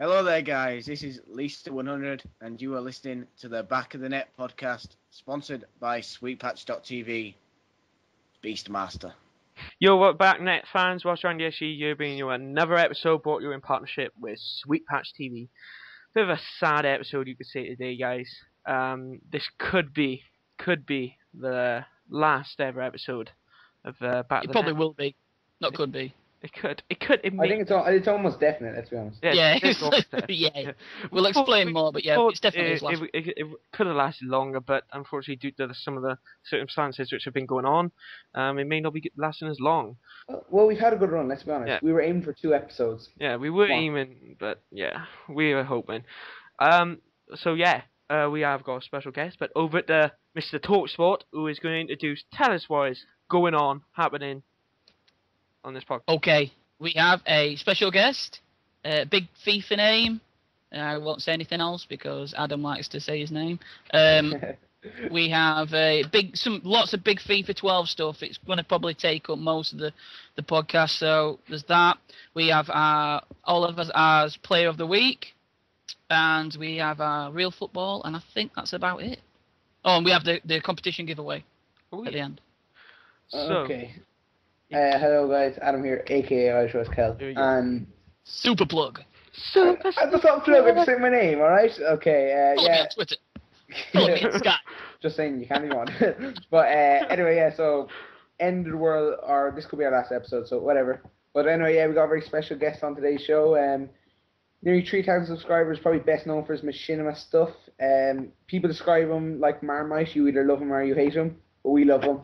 Hello there, guys. This is Leester100, and you are listening to the Back of the Net podcast, sponsored by Sweetpatch.tv. Beastmaster. Yo, what back, net fans? WelshDragonDsG, you're bringing you another episode brought you in partnership with Sweetpatch TV. Bit of a sad episode, you could say today, guys. This could be the last ever episode of Back of the Net. It probably will be. Not could be. It could. I think it's almost definite. Let's be honest. Yeah. Yeah. We'll explain more, but yeah, it's definitely his last. It could have lasted longer, but unfortunately, due to some of the circumstances which have been going on, it may not be lasting as long. Well, we've had a good run. Let's be honest. Yeah. We were aiming for 2 episodes. Yeah, we were aiming, but yeah, we were hoping. So yeah, we have got a special guest, but over at Mr. Talksport, who is going to tell us what is going on, happening on this podcast. Okay, we have a special guest, big FIFA name. I won't say anything else because Adam likes to say his name. We have lots of big FIFA 12 stuff. It's going to probably take up most of the podcast. So there's that. We have all of us as Player of the Week, and we have Real Football, and I think that's about it. Oh, and we have the competition giveaway at the end. So, okay. Hello guys, Adam here, aka IrishWelshCelt, and Super plug. I just thought plug it, say my name, alright? Okay, Follow me on Twitter. Follow me on Sky. Just saying, you can't be one. But anyway, yeah, so end of the world, or this could be our last episode, so whatever. But anyway, yeah, we got a very special guest on today's show. Nearly 3,000 subscribers, probably best known for his machinima stuff. People describe him like Marmite, you either love him or you hate him, but we love him.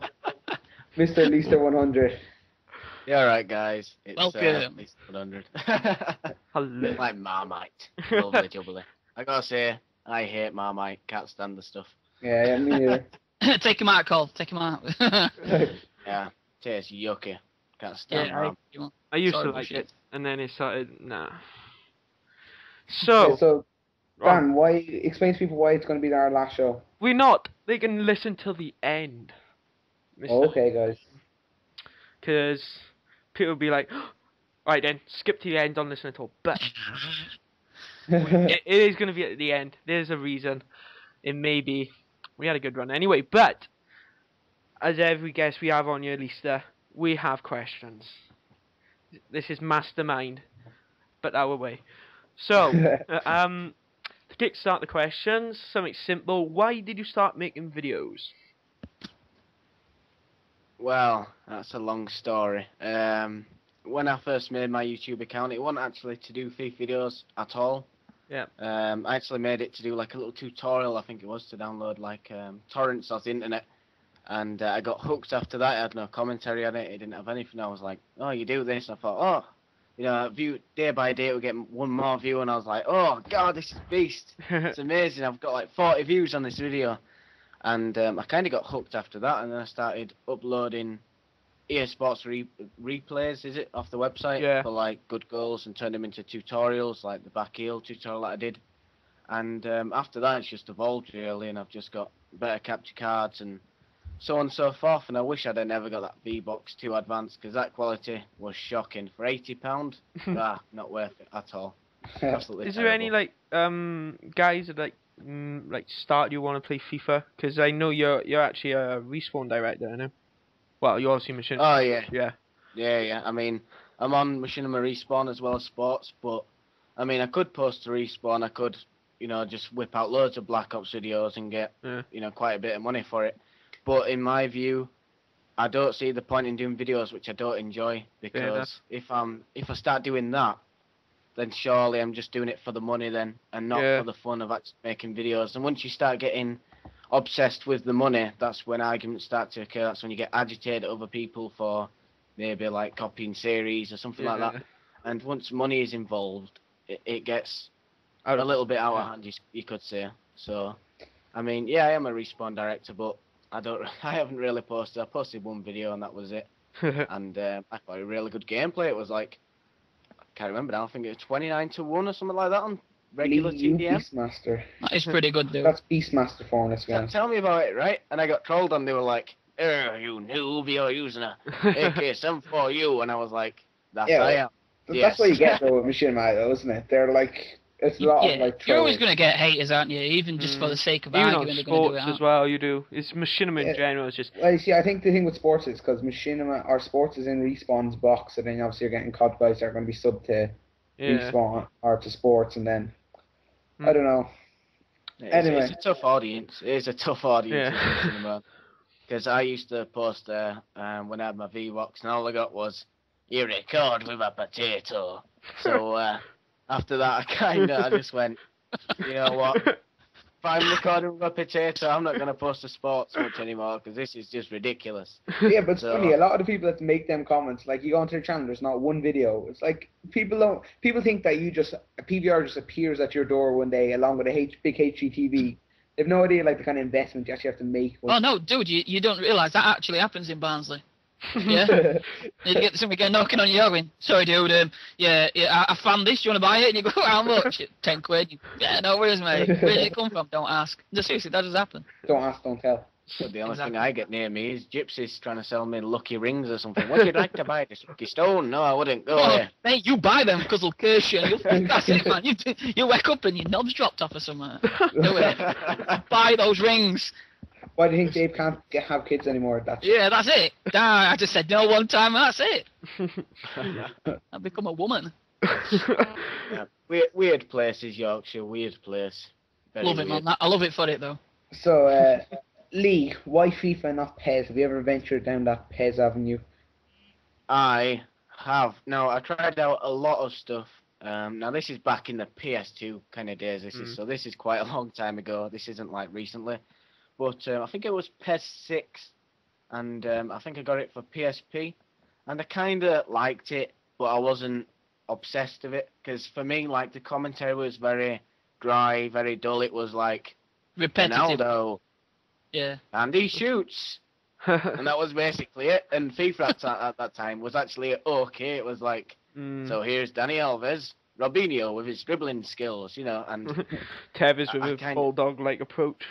Mr. Leester100. Yeah, alright, guys. It's Welcome. Leester100. hello. Like Marmite. Lovely jubbly. I gotta say, I hate Marmite. Can't stand the stuff. Yeah, me neither. Take him out, Cole. Take him out. Yeah, tastes yucky. Can't stand Marmite. I used to like it, and then it started, nah. So, Dan, explain to people why it's going to be our last show. we're not. They can listen till the end. Okay, guys. Because people will be like, right then, skip to the end, don't listen at all. But it is going to be at the end. There's a reason. It may be. We had a good run anyway. But as every guest we have on your Leicester, we have questions. This is mastermind, but our way. So, to kickstart the questions, something simple. Why did you start making videos? Well, that's a long story. When I first made my YouTube account, it wasn't actually to do FIFA videos at all. Yeah. I actually made it to do like a little tutorial, I think it was, to download like torrents off the internet. And I got hooked after that. I had no commentary on it. It didn't have anything. I was like, oh, you do this? I thought, oh, view day by day, we get one more view. And I was like, oh, God, this is beast. It's amazing. I've got like 40 views on this video. And I kind of got hooked after that, and then I started uploading EA Sports replays, is it, off the website, for like good goals, and turned them into tutorials, like the back heel tutorial that I did. And after that, it's just evolved really, and I've just got better capture cards and so on and so forth. And I wish I'd never got that V-Box 2 Advanced, because that quality was shocking. For £80, not worth it at all. Absolutely. Is there any like guys that like start you want to play FIFA? Because I know you're actually a Respawn director, I know. Well, you obviously Machinima. Oh yeah. Yeah. Yeah. I mean, I'm on Machinima Respawn as well as Sports, but I mean, I could post to Respawn. I could, just whip out loads of Black Ops videos and get, quite a bit of money for it. But in my view, I don't see the point in doing videos which I don't enjoy, because if I start doing that, then surely I'm just doing it for the money then, and not for the fun of actually making videos. And once you start getting obsessed with the money, that's when arguments start to occur. That's when you get agitated at other people for maybe like copying series or something like that. And once money is involved, it gets a little bit out of hand, you could say. So, I mean, yeah, I am a Respawn director, but I haven't really posted. I posted one video and that was it. And I thought a really good gameplay. It was like, can't remember now. I think it was 29-1 or something like that on regular TDM. Beastmaster. That is pretty good, dude. That's Beastmaster form, let's be honest. Tell me about it, right? And I got trolled and they were like, you noob, you're using a AK-74U. And I was like, I am. That's what you get though with Machinima though, isn't it? They're like It's a lot of like. You're always trolls. going to get haters, aren't you? Even just for the sake of Even arguing, on they're going to do sports it. as well, you do. It's machinima in general. It's just. Well, you see, I think the thing with sports is because machinima or sports is in Respawn's box, and then obviously you're getting COD guys that are going to be sub to Respawn or to sports, and then I don't know. Anyway, it's a tough audience. It is a tough audience. Because I used to post there when I had my VWOX, and all I got was, "You record with a potato." So after that, I just went, you know what? If I'm recording with a potato, I'm not going to post the sports much anymore because this is just ridiculous. Yeah, but it's funny. A lot of the people that make them comments, like you go onto their channel, there's not one video. It's like people think that a PVR just appears at your door one day along with a big HGTV. They have no idea like the kind of investment you actually have to make. Oh no, dude, you don't realise that actually happens in Barnsley. Yeah, you get somebody knocking on your door going, "Sorry, dude, I found this. Do you want to buy it?" And you go, "How much?" £10. Yeah, no worries, mate. Where did it come from? Don't ask. No, seriously, that does happen. Don't ask, don't tell. But the only thing I get near me is gypsies trying to sell me lucky rings or something. Would you like to buy this lucky stone? No, I wouldn't. Go here. Mate, you buy them because they'll curse you. That's it, man. You wake up and your knob's dropped off or something. Do it. Buy those rings. Why do you think Dave can't have kids anymore? That's it. I just said no one time. That's it. I've become a woman. Yeah. Weird place is Yorkshire. Weird place. Very love it, weird. man. I love it for it though. So, Lee, why FIFA not PES? Have you ever ventured down that PES avenue? I have. No, I tried out a lot of stuff. Now this is back in the PS2 kind of days. So this is quite a long time ago. This isn't like recently. But I think it was PES 6, and I think I got it for PSP, and I kind of liked it, but I wasn't obsessed with it, because for me, like, the commentary was very dry, very dull. It was like, repetitive. Ronaldo, and he shoots, and that was basically it. And FIFA at that time was actually okay. It was like, so here's Dani Alves, Robinho with his dribbling skills, you know, and Tevez with a bulldog-like approach.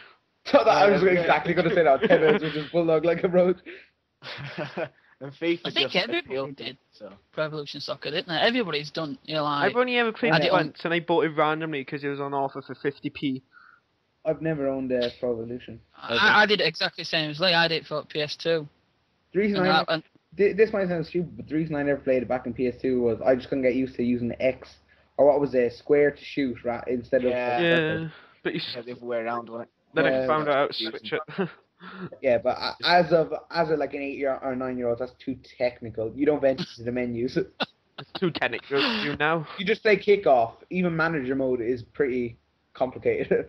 So I was exactly going to say that. Tevez with his bulldog-like approach. And FIFA I think everybody did. So. Pro Evolution Soccer, didn't they? Everybody's done. You know, like, I've only ever played it once, and I bought it randomly because it was on offer for 50p. I've never owned Pro Evolution. I did exactly the same as Lee. I did it for PS2. The reason this might sound stupid, but the reason I never played it back in PS2 was I just couldn't get used to using the X, or what was it, square to shoot, right, instead of... Yeah, but you the other way around, wasn't it? Then I found out how to switch it. Yeah, but as of like an 8-year or 9-year-old, that's too technical. You don't venture to the menus. It's too technical to do now. You just play kickoff. Even manager mode is pretty complicated.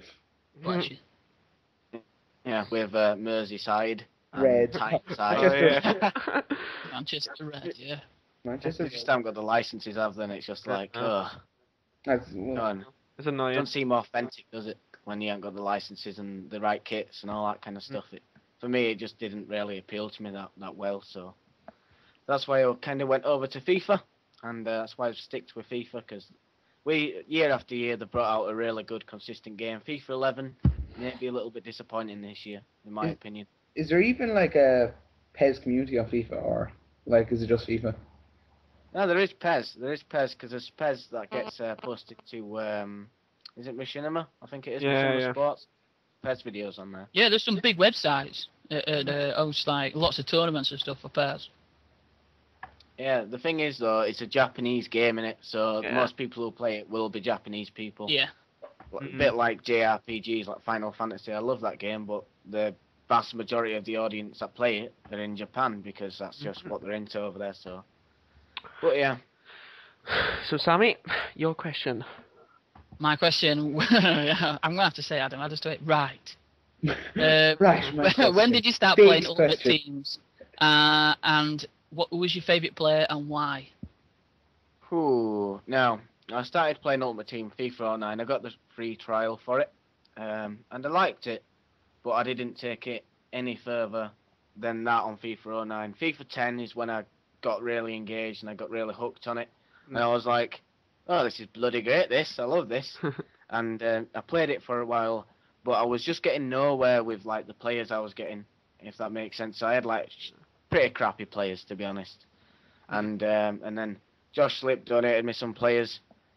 Yeah, with Merseyside. Red. Tyneside. Manchester Red, yeah. Manchester. If you still haven't got the licenses, then it's just like, It's annoying. Doesn't seem authentic, does it? When you haven't got the licenses and the right kits and all that kind of stuff. For me, it just didn't really appeal to me that well. So that's why I kind of went over to FIFA, and that's why I've sticked with FIFA, because year after year they brought out a really good, consistent game. FIFA 11 may be a little bit disappointing this year, in my opinion. Is there even like a PES community on FIFA, or like is it just FIFA? No, there is PES. There is PES, because there's PES that gets posted to. Is it Machinima? I think it is. Machinima Sports. PES videos on there. Yeah, there's some big websites that host like lots of tournaments and stuff for PES. Yeah, the thing is though, it's a Japanese game in it, so most people who play it will be Japanese people. Yeah. A bit like JRPGs, like Final Fantasy. I love that game, but the vast majority of the audience that play it are in Japan, because that's just what they're into over there. So, but yeah. So Sammy, your question. My question, I'm going to have to say, Adam, I'll just do it right. Right. When did you start playing Ultimate Teams? And what was your favourite player and why? Now, I started playing Ultimate Team FIFA 09. I got the free trial for it, and I liked it, but I didn't take it any further than that on FIFA 09. FIFA 10 is when I got really engaged and I got really hooked on it. And I was like, oh, this is bloody great, I love this. And I played it for a while, but I was just getting nowhere with like the players I was getting, if that makes sense. So I had like pretty crappy players, to be honest. And then Josh Slip donated me some players,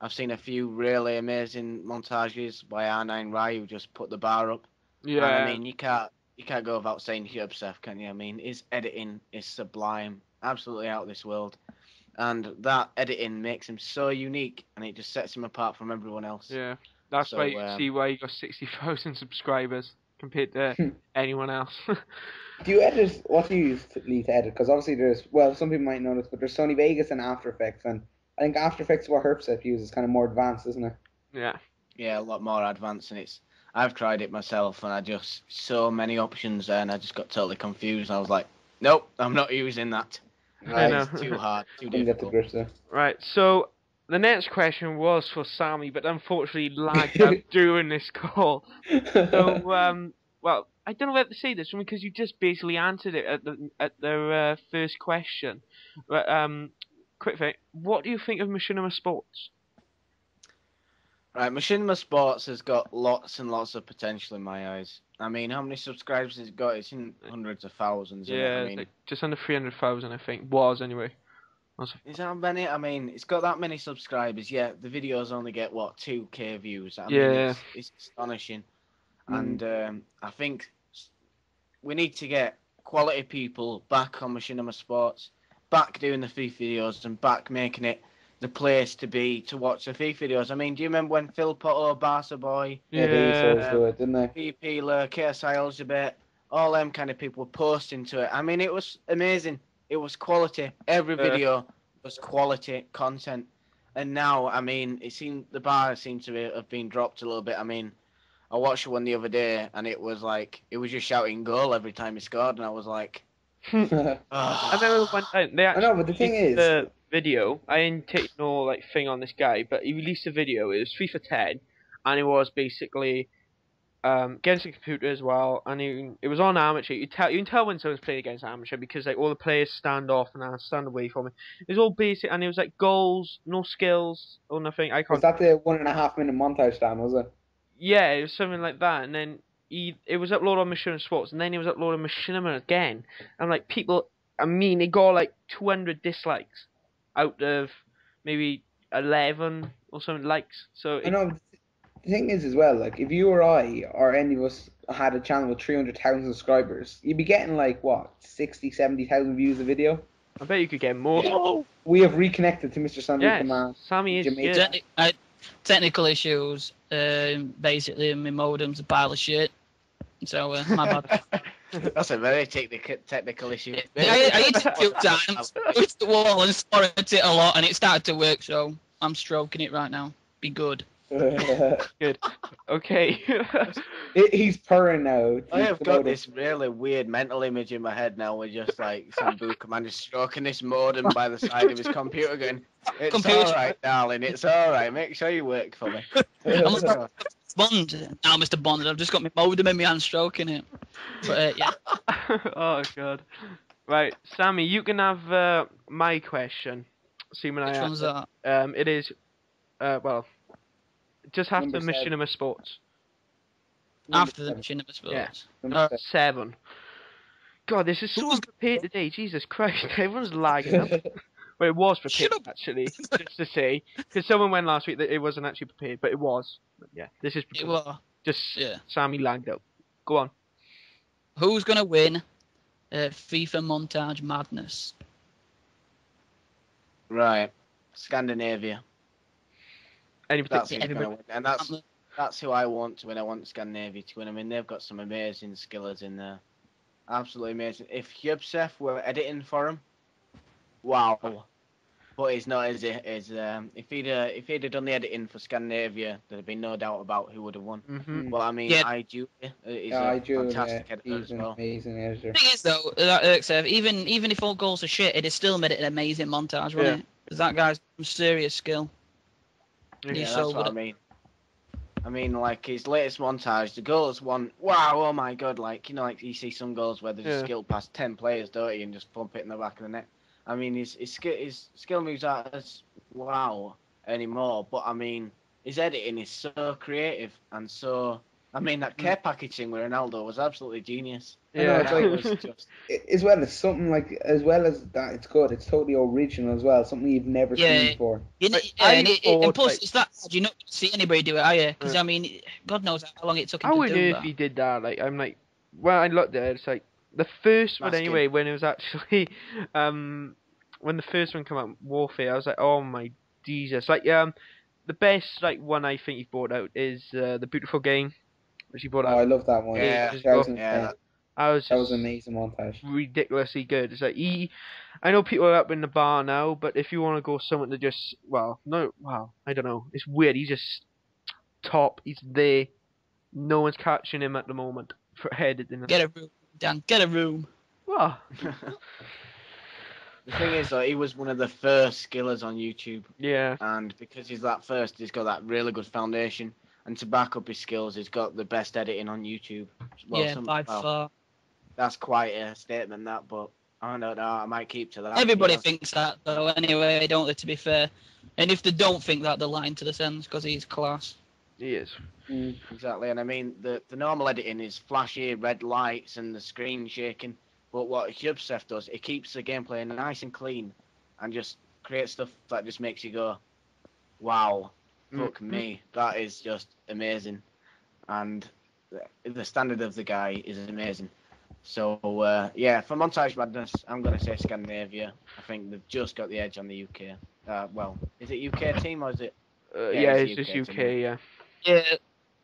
I've seen a few really amazing montages by R9 Rai who just put the bar up. Yeah. And I mean, you can't go without saying Hubsef, can you? I mean, his editing is sublime, absolutely out of this world, and that editing makes him so unique, and it just sets him apart from everyone else. Yeah. That's why you see why he got 60,000 subscribers compared to anyone else. Do you edit? What do you use Lee to edit? Because obviously there's, well, some people might know this, but there's Sony Vegas and After Effects, and I think After Effects is what Herpsep uses, kind of more advanced, isn't it? Yeah. Yeah, a lot more advanced, and I've tried it myself, and I just so many options there, and I just got totally confused. I was like, nope, I'm not using that. I know. It's too hard, too Couldn't get the difficult. grips there. Right, so the next question was for Sammy, but unfortunately lagged out during this call. So, well, I don't know whether to say this one because you just basically answered it at the first question. But quick thing, what do you think of Machinima Sports? Right, Machinima Sports has got lots and lots of potential in my eyes. I mean, how many subscribers has it got? It's in hundreds of thousands. Yeah, isn't it? I mean, like just under 300,000, I think. Was anyway. Is that many? I mean, it's got that many subscribers. Yeah, the videos only get what 2K views. I mean, it's astonishing, and I think we need to get quality people back on Machinima Sports, back doing the FIFA videos, and back making it the place to be to watch the FIFA videos. I mean, do you remember when Phil Potter, Barca Boy, Yeah, they used to do it, didn't they? P. Peeler, KSI Elizabeth, all them kind of people were posting to it. I mean, it was amazing. It was quality. Every video was quality content. And now, I mean, the bar seemed to have been dropped a little bit. I mean, I watched one the other day, and it was just shouting goal every time he scored, and I was like, I remember one time they actually I know, but the thing is, the video. I didn't take no thing on this guy, but he released a video. It was FIFA 10, and it was basically against the computer as well, and it was on amateur. You can tell when someone's playing against amateur because like all the players stand off and stand away from it. It was all basic, and it was like goals, no skills or nothing. I can't. Was that the 1.5 minute montage, Dan? Was it? Yeah, it was something like that, and then it was uploaded on Machinima Sports, and then it was uploaded on Machinima again, and like people, I mean, it got like 200 dislikes out of maybe 11 or something likes. So I know. The thing is as well, like if you or I or any of us had a channel with 300,000 subscribers, you'd be getting like what 60, 70,000 views a video. I bet you could get more. Yeah. We have reconnected to MrSambookaMan. Yes, Sammy is Jamaica. Technical issues. Basically, my modem's a pile of shit. So my bad. That's a very technical issue. I hit it a few times, pushed the wall and swore at it a lot, and it started to work. So I'm stroking it right now. Be good. Good. Okay. He's purring now. I have got this really weird mental image in my head now with just like SambookaMan just stroking this modem by the side of his computer going, it's alright, darling, it's alright, make sure you work for me. I'm like, Bond. Now, Mr. Bond, I've just got my modem in my hand stroking it. But, yeah. Oh, God. Right, Sammy, you can have my question. See when Which I one's that? It is, well, just after Number 7. Machinima Sports. After the Machinima Sports. Yeah. 7. God, this is so unprepared today. Jesus Christ, everyone's lagging up. Well, it was prepared, actually, just to say. Because someone went last week that it wasn't actually prepared, but it was. But yeah, this is prepared. It was. Just Sammy lagged out. Go on. Who's going to win FIFA Montage Madness? Right. Scandinavia. Any That's particular? who's gonna win. And that's who I want to win. I want Scandinavia to win. I mean, they've got some amazing skillers in there. Absolutely amazing. If Hubsef were editing for him, wow. But he's not, is he? If he'd have done the editing for Scandinavia, there'd be no doubt about who would have won. Mm-hmm. Well, I mean, Iju is a fantastic editor as well. Amazing editor. The thing is, though, even if all goals are shit, it has still made it an amazing montage, wouldn't it? Because that guy's some serious skill. Yeah, that's what I mean. I mean, like his latest montage, the goals one. Wow, oh my god! Like like you see some goals where they just skill past 10 players, don't you, and just bump it in the back of the net. I mean, his skill moves aren't as wow anymore, but I mean, his editing is so creative and so I mean, that care packaging with Ronaldo was absolutely genius. I know, it's That like- was just... As well as something like, as well as that, it's good. It's totally original as well. Something you've never seen before. Like, And thought, plus, like- it's that hard. You're not going to see anybody do it, are you? Because, I mean, God knows how long it took him How to on do earth that. he did that? Like, I'm like, when I looked at it, it's like the first one Masking. anyway. When it was actually, when the first one came out, Warfare, I was like, oh my Jesus! Like, the best like one I think he brought out is the Beautiful Game, which he brought Oh, out. I love that one. Yeah, Just That was go- insane. that- I was That was just amazing montage. ridiculously good. It's like I know people are up in the bar now, but if you want to go someone to just, I don't know. It's weird. He's just top. He's there. No one's catching him at the moment for editing. Get a room, Dan. Get a room. Well, The thing is, though, he was one of the first skillers on YouTube, yeah. and because he's that first, he's got that really good foundation. And to back up his skills, he's got the best editing on YouTube. Well, By far. That's quite a statement, that, but I don't know. I might keep to that. Everybody Yeah. thinks that, though, anyway, don't they, to be fair? And if they don't think that, they're lying to the sense, because he's class. He is. Exactly, and I mean, the normal editing is flashy, red lights, and the screen shaking. But what Hubseth does, it keeps the gameplay nice and clean, and just creates stuff that just makes you go, "Wow, fuck me, that is just amazing." And the standard of the guy is amazing. So yeah, for Montage Madness, I'm gonna say Scandinavia. I think they've just got the edge on the UK. Well, is it UK team or is it? Yeah, it's it's just UK UK. team. Yeah. Yeah.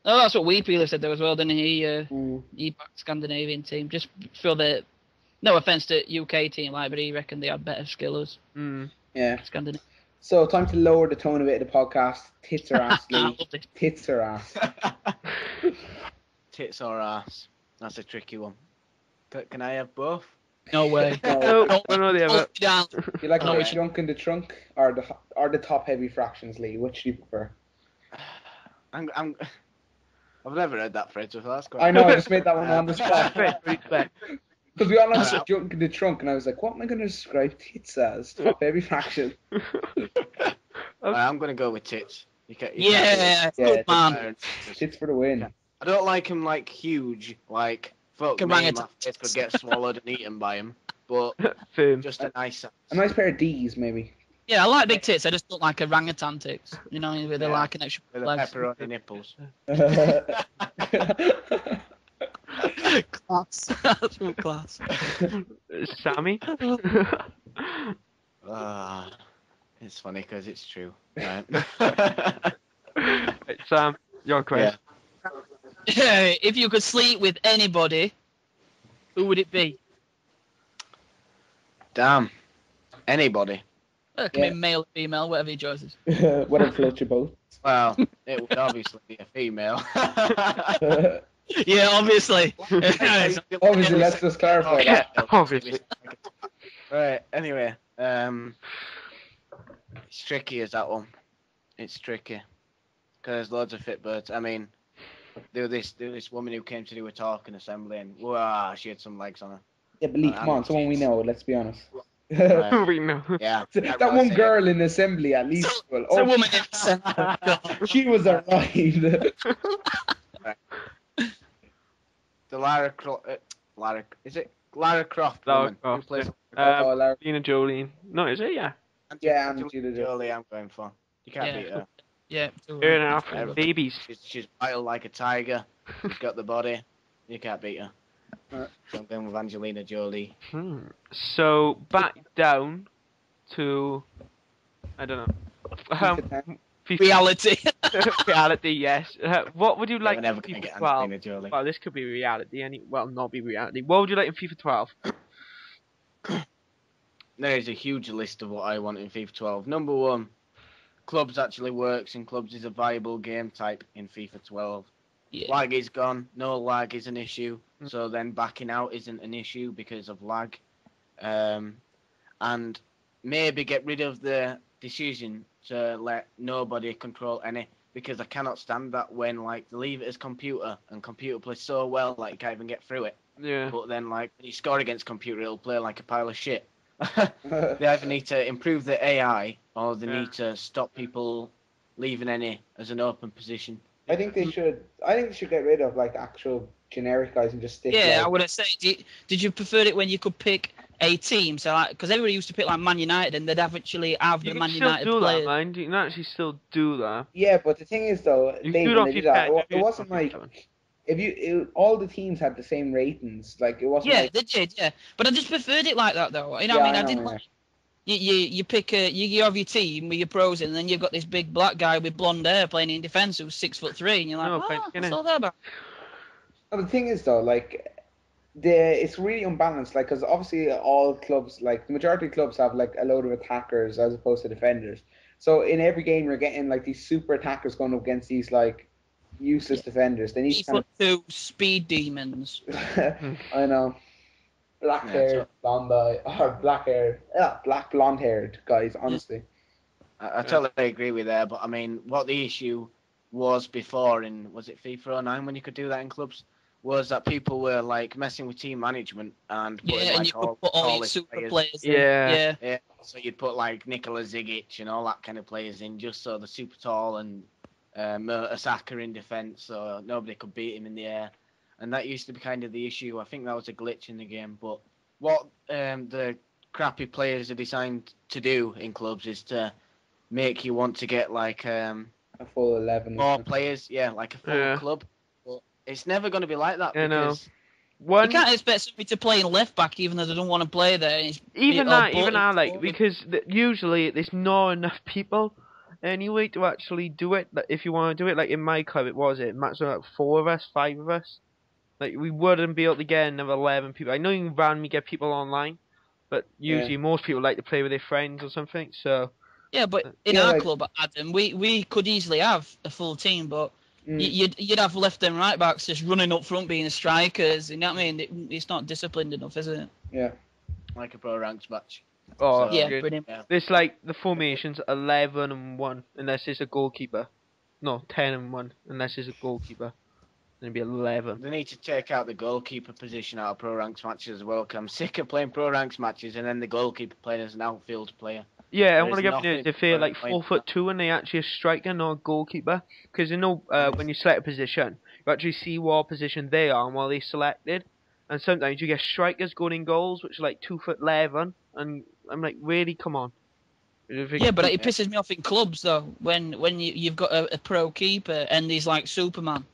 Oh, that's what Weepeeler said there as well, didn't he? Mm. He backed Scandinavian team. Just for the... No offence to UK team, like, but he reckoned they had better skillers. Yeah. Scandinavian. So, time to lower the tone a bit of the podcast. Tits or ass, I Lee? loved it. Tits or ass? Tits or ass? That's a tricky one. Can I have both? No way. No. No, one or the other. Down. You like No, the it's- junk in the trunk or the top heavy fractions, Lee? Which do you prefer? I've never heard that phrase before. That's quite. I know, I just made that one on the spot. Respect. Because we all know the junk in the trunk, and I was like, what am I going to describe tits as? Top heavy fraction. I'm gonna go with tits. You can't Yeah, Yeah, good man. Tits for the win. I don't like him like huge, like fuck me, my Orangutan. face could get swallowed and eaten by him. But Firm. just a nice size. A nice pair of D's, maybe. Yeah, I like big tits. I just don't like orangutan tits. You know, where they're Yeah. like an extra With the legs. pepperoni nipples. Class. That's real class. Sammy. It's funny because it's true. Right? Right, Sam, your question. If you could sleep with anybody, who would it be? Damn. Anybody. Well, it can Yeah. be male or female, whatever your choice is. Whatever floats your boat. Well, it would obviously be a female. Yeah, obviously. Obviously, let's just clarify Yeah, that. obviously. Right, anyway, it's tricky as that one. It's tricky. Because there's loads of fit birds. I mean, there was this woman who came to do a talk in assembly and, wow, she had some legs on her. Yeah, but Lee, come on, someone we know, let's be honest. Right. We know. Yeah. That one girl in assembly at least. Well, It's a woman in the centre. she was alright. The Lara is it Lara Croft Lara woman? Croft, Who plays Oh, Larry. Angelina Jolie. No, is it? Yeah. Yeah, Angelina Angelina Jolie I'm going for. You can't Yeah. beat her. Yeah. Fair enough. Yeah. Babies. She's wild like a tiger. She's got the body. You can't beat her. Alright. So I'm going with Angelina Jolie. So back down to I don't know. FIFA Reality. reality, yes. What would you like We're never in going to FIFA get 12? Angelina Jolie. Well, this could be reality. Not be reality. What would you like in FIFA 12? There is a huge list of what I want in FIFA 12. Number one, clubs actually works, and clubs is a viable game type in FIFA 12. Yeah. Lag is gone. No lag is an issue. So then backing out isn't an issue because of lag. And maybe get rid of the decision to let nobody control any, because I cannot stand that when like they leave it as computer and computer plays so well like you can't even get through it. Yeah. But then like when you score against computer it'll play like a pile of shit. They either need to improve the AI or they Yeah. need to stop people leaving any as an open position. I think they should. I think they should get rid of like actual generic guys and just stick. Yeah, I like, would have said. Did you prefer it when you could pick a team? So, because everybody used to pick like Man United, and they'd actually have You the can Man still United do players. that, man. You can actually still do that. Yeah, but the thing is though, You can Dave, do it when off they your did that, pen. it wasn't like if all the teams had the same ratings. Like it wasn't Yeah, like they did. Yeah, but I just preferred it like that though. You know yeah, what I mean? I know, didn't yeah. like. You pick you have your team with your pros in, and then you've got this big black guy with blonde hair playing in defence who's 6'3", and you're like, No, point, what's all that about? No, the thing is though, like it's really unbalanced. Like because obviously all clubs, like the majority of clubs, have like a load of attackers as opposed to defenders. So in every game, you're getting like these super attackers going up against these like useless defenders. They need kind 2 speed demons. of. I know. Black haired, blonde eye, or black blonde haired guys, honestly. I totally agree with that, but I mean, what the issue was before was it FIFA 09 when you could do that in clubs, was that people were like messing with team management and putting and like you could put all your super players in. Yeah. Yeah. So you'd put like Nikola Zigic and all that kind of players in just so the super tall and Osaka in defence, so nobody could beat him in the air. And that used to be kind of the issue. I think that was a glitch in the game. But what the crappy players are designed to do in clubs is to make you want to get like a full 11. more players. Yeah, like a full club. But it's never going to be like that because you can't expect somebody to play in left back even though they don't want to play there. Even I like because usually there's not enough people anyway to actually do it. Like, if you want to do it, like in my club, it maximum like 4 of us, 5 of us. Like, we wouldn't be able to get another 11 people. I know you can randomly get people online, but usually most people like to play with their friends or something, so... Yeah, but in our club, Adam, we could easily have a full team, but you'd have left and right backs just running up front being strikers, you know what I mean? It's not disciplined enough, is it? Yeah. Like a pro ranks match. Oh, yeah, pretty much. Yeah. There's like, the formation's 11 and 1, unless there's a goalkeeper. No, 10 and 1, unless there's a goalkeeper. Then it'd be 11. They need to take out the goalkeeper position out of pro ranks matches as well, because I'm sick of playing pro ranks matches and then the goalkeeper playing as an outfield player. Yeah, I'm gonna get if they're like 4'2" and they actually a striker, not a goalkeeper. Because you know, when you select a position, you actually see what position they are and what they selected. And sometimes you get strikers going in goals, which are like 2'11", and I'm like, really, come on. Yeah, but it pisses me off in clubs though when you've got a pro keeper and he's like Superman,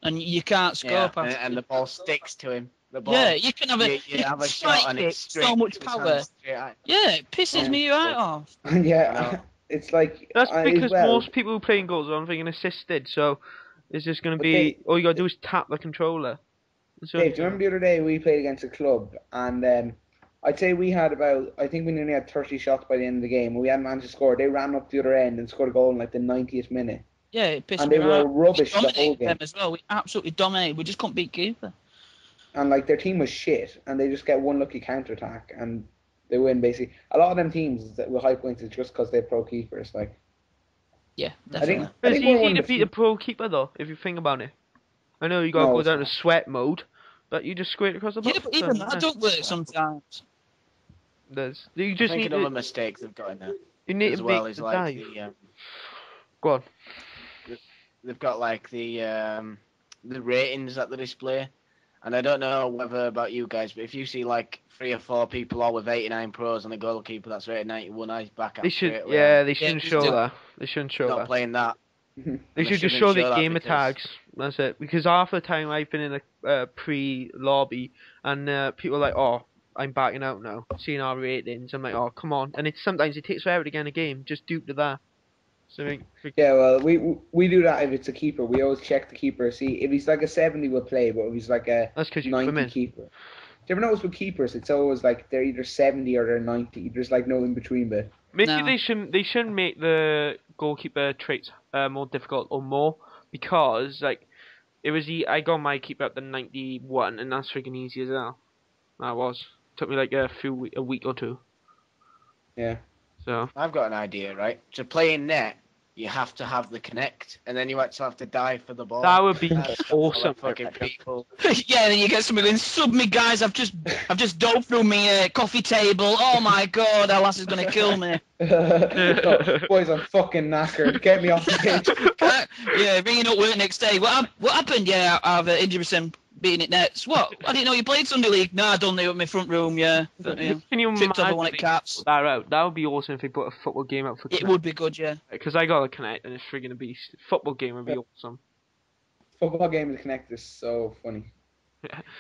and you can't score past and the ball sticks to him. The ball, yeah, you can have a you have a shot and it's so much power. Yeah, it pisses me right off. Yeah, it's like that's because most people who play in goals are thinking assisted, so it's just gonna be all you gotta do is tap the controller. So, Dave, do you remember the other day we played against a club and I'd say we had I think we nearly had 30 shots by the end of the game. We hadn't managed to score. They ran up the other end and scored a goal in like the 90th minute. Yeah, it pissed and me they were rubbish the whole game. Them as well. We absolutely dominated. We just couldn't beat keeper. And like their team was shit, and they just get one lucky counter attack, and they win basically. A lot of them teams that with high points is just because they're pro keepers. Like, yeah, definitely. I think it's easy to beat a pro keeper though, if you think about it. I know you gotta go down to sweat mode, but you just square it across the box. Yeah, but even that don't work sometimes. You just I think need another mistake they've got in there. You need as to well is like dive. Go on. They've got like the ratings that they display, and I don't know whether about you guys, but if you see like 3 or 4 people all with 89 pros and a goalkeeper that's rated 91, I back out. They should, they shouldn't show that. They shouldn't show that. Not playing that. They should just show the gamer tags. That's it. Because half the time I've been in a pre-lobby and people are like, oh, I'm backing out now, seeing our ratings. I'm like, oh, come on. And sometimes it takes forever to get in a game, just due to that. So, yeah, well, we do that if it's a keeper. We always check the keeper, see if he's like a 70, we'll play, but if he's like a 90 keeper. Do you ever notice with keepers, it's always like they're either 70 or they're 90. There's like no in between bit. Maybe they shouldn't make the goalkeeper traits more difficult or more, because like I got my keeper up to 91 and that's freaking easy as hell. That was. Took me like a week or 2. Yeah. So I've got an idea, right? To play in net, you have to have the connect, and then you actually have to dive for the ball. That would be That's awesome. fucking people. Yeah, then you get somebody going, sub me guys, I've just dove through my coffee table. Oh my god, that lass is gonna kill me. No, boys, I'm fucking knackered. Get me off the pitch. Yeah, ringing up work next day. What happened? Yeah, I've injured myself beating it nets. What? I didn't know you played Sunday League. No, I done it with my front room. Yeah. But, yeah. Can you Tripped over imagine one at Cats. that out? That would be awesome if they put a football game out for It Connect. would be good, yeah. Because I got a Connect and it's friggin' a beast. Football game would be awesome. Football game with Connect is so funny.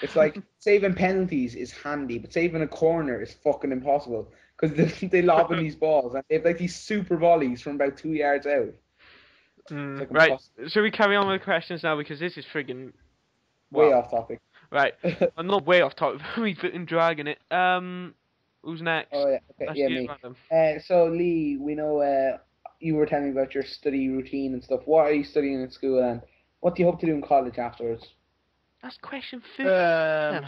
It's like saving penalties is handy, but saving a corner is fucking impossible because they lob in these balls and they have like these super volleys from about 2 yards out. Like Right, impossible. should we carry on with the questions now because this is friggin' Way off topic. Right, I'm not way off topic. We've been dragging it. Who's next? Oh yeah, okay, That's yeah, you, me. Adam. So Lee, we know you were telling me about your study routine and stuff. What are you studying in school, and what do you hope to do in college afterwards? That's question 50.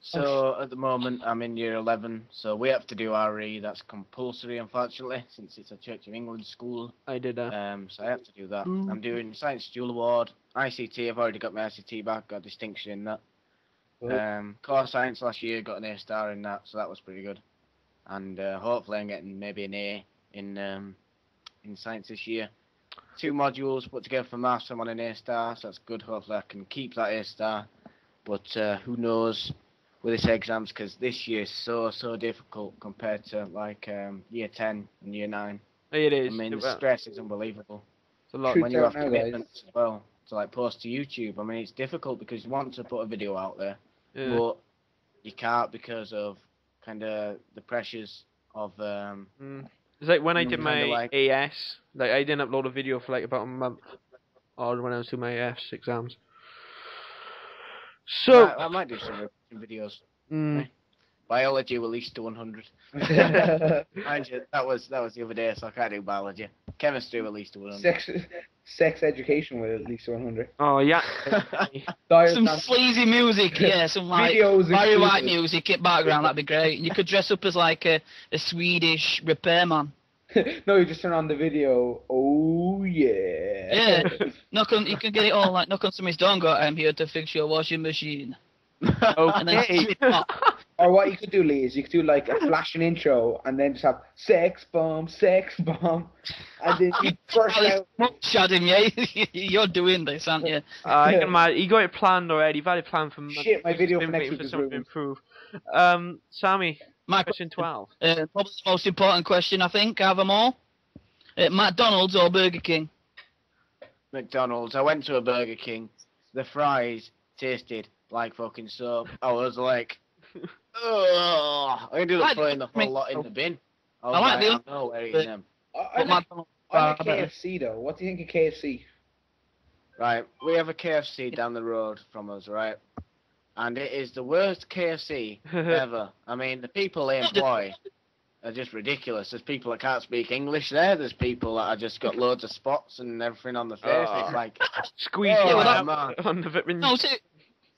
So at the moment I'm in year 11, so we have to do RE. That's compulsory, unfortunately, since it's a Church of England school. I did that. So I have to do that. I'm doing Science Dual Award, ICT. I've already got my ICT back, got distinction in that. Core Science last year, got an A* in that, so that was pretty good. And hopefully I'm getting maybe an A in Science this year. 2 modules put together for Maths. I'm on an A*, so that's good. Hopefully I can keep that A*. But who knows with this exams, because this year is so difficult compared to like year 10 and year 9. It is. I mean, the stress is unbelievable. It's a lot. When you have Now, commitments as well to like post to YouTube, I mean, it's difficult because you want to put a video out there, but you can't because of kind of the pressures of. It's like when I did my like, AS, like I didn't upload a video for like about a month, or when I was doing my AS exams. So I might do some videos. Biology with Leester100. Mind you, that was the other day, so I can't do biology. Chemistry with Leester100. Sex education with at least 100. Oh yeah. Some sleazy music, yeah, some like Barry White music in background, that'd be great. You could dress up as like a Swedish repairman. No, you just turn on the video. Oh yeah. Yeah. You can get it all like knock on somebody's door and go, I'm here to fix your washing machine. And then or what you could do, Lee, is you could do like a flashing intro and then just have sex bomb, and then you burst out. Shadim, yeah, you're doing this, aren't you? I can imagine. You got it planned already. You've had it planned for months. Shit, my video for Been next waiting week for is something to ruined. improve. Sammy, My question 12. Probably the most important question, I think, out of them all. McDonald's or Burger King? McDonald's. I went to a Burger King. The fries tasted like fucking soap. I was like, ugh. I ended up throwing the whole lot in the bin. I like the I'm nowhere eating them. I like KFC though. What do you think of KFC? Right, we have a KFC down the road from us, right? And it is the worst KFC ever. I mean, the people they employ are just ridiculous. There's people that can't speak English there. There's people that have just got loads of spots and everything on the face. It's like, Squeeze oh, it man. on the vitamin. No,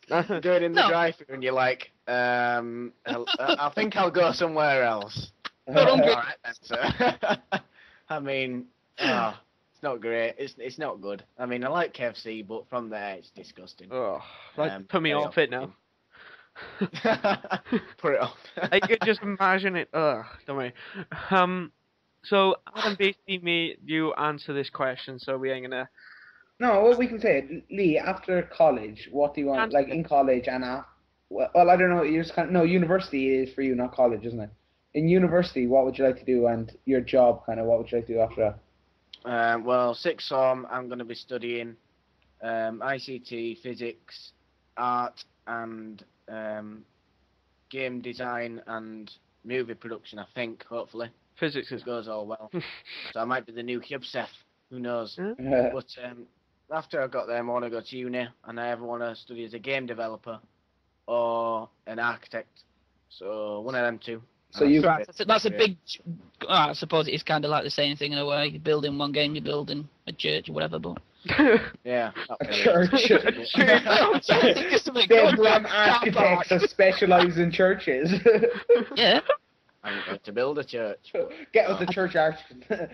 Do it in the drive-thru and you're like, I think I'll go somewhere else. Alright then, sir. I mean, it's not great. It's not good. I mean, I like KFC, but from there it's disgusting. Oh, like, put me off it now. Put it off. I could just imagine it. Ugh, don't worry. So Adam basically made you answer this question, so we ain't gonna. No, what we can say, Lee, after college, what do you want, like in college and well, I don't know, you're just kind of, no, university is for you, not college, isn't it? In university, what would you like to do, and your job, kind of, what would you like to do after that? Well, sixth form, I'm going to be studying ICT, physics, art, and game design and movie production, I think, hopefully. Physics It goes all well. So I might be the new Hubseth, who knows. Yeah. But after I got there, I want to go to uni, and I ever want to study as a game developer or an architect. So one of them two. So you. That's a big. I suppose it's kind of like the same thing in a way. You're building one game, you're building a church or whatever, but. Yeah. A church. Bedroom architects that specialise in churches. Yeah. I'm going to build a church. Get with the church architect.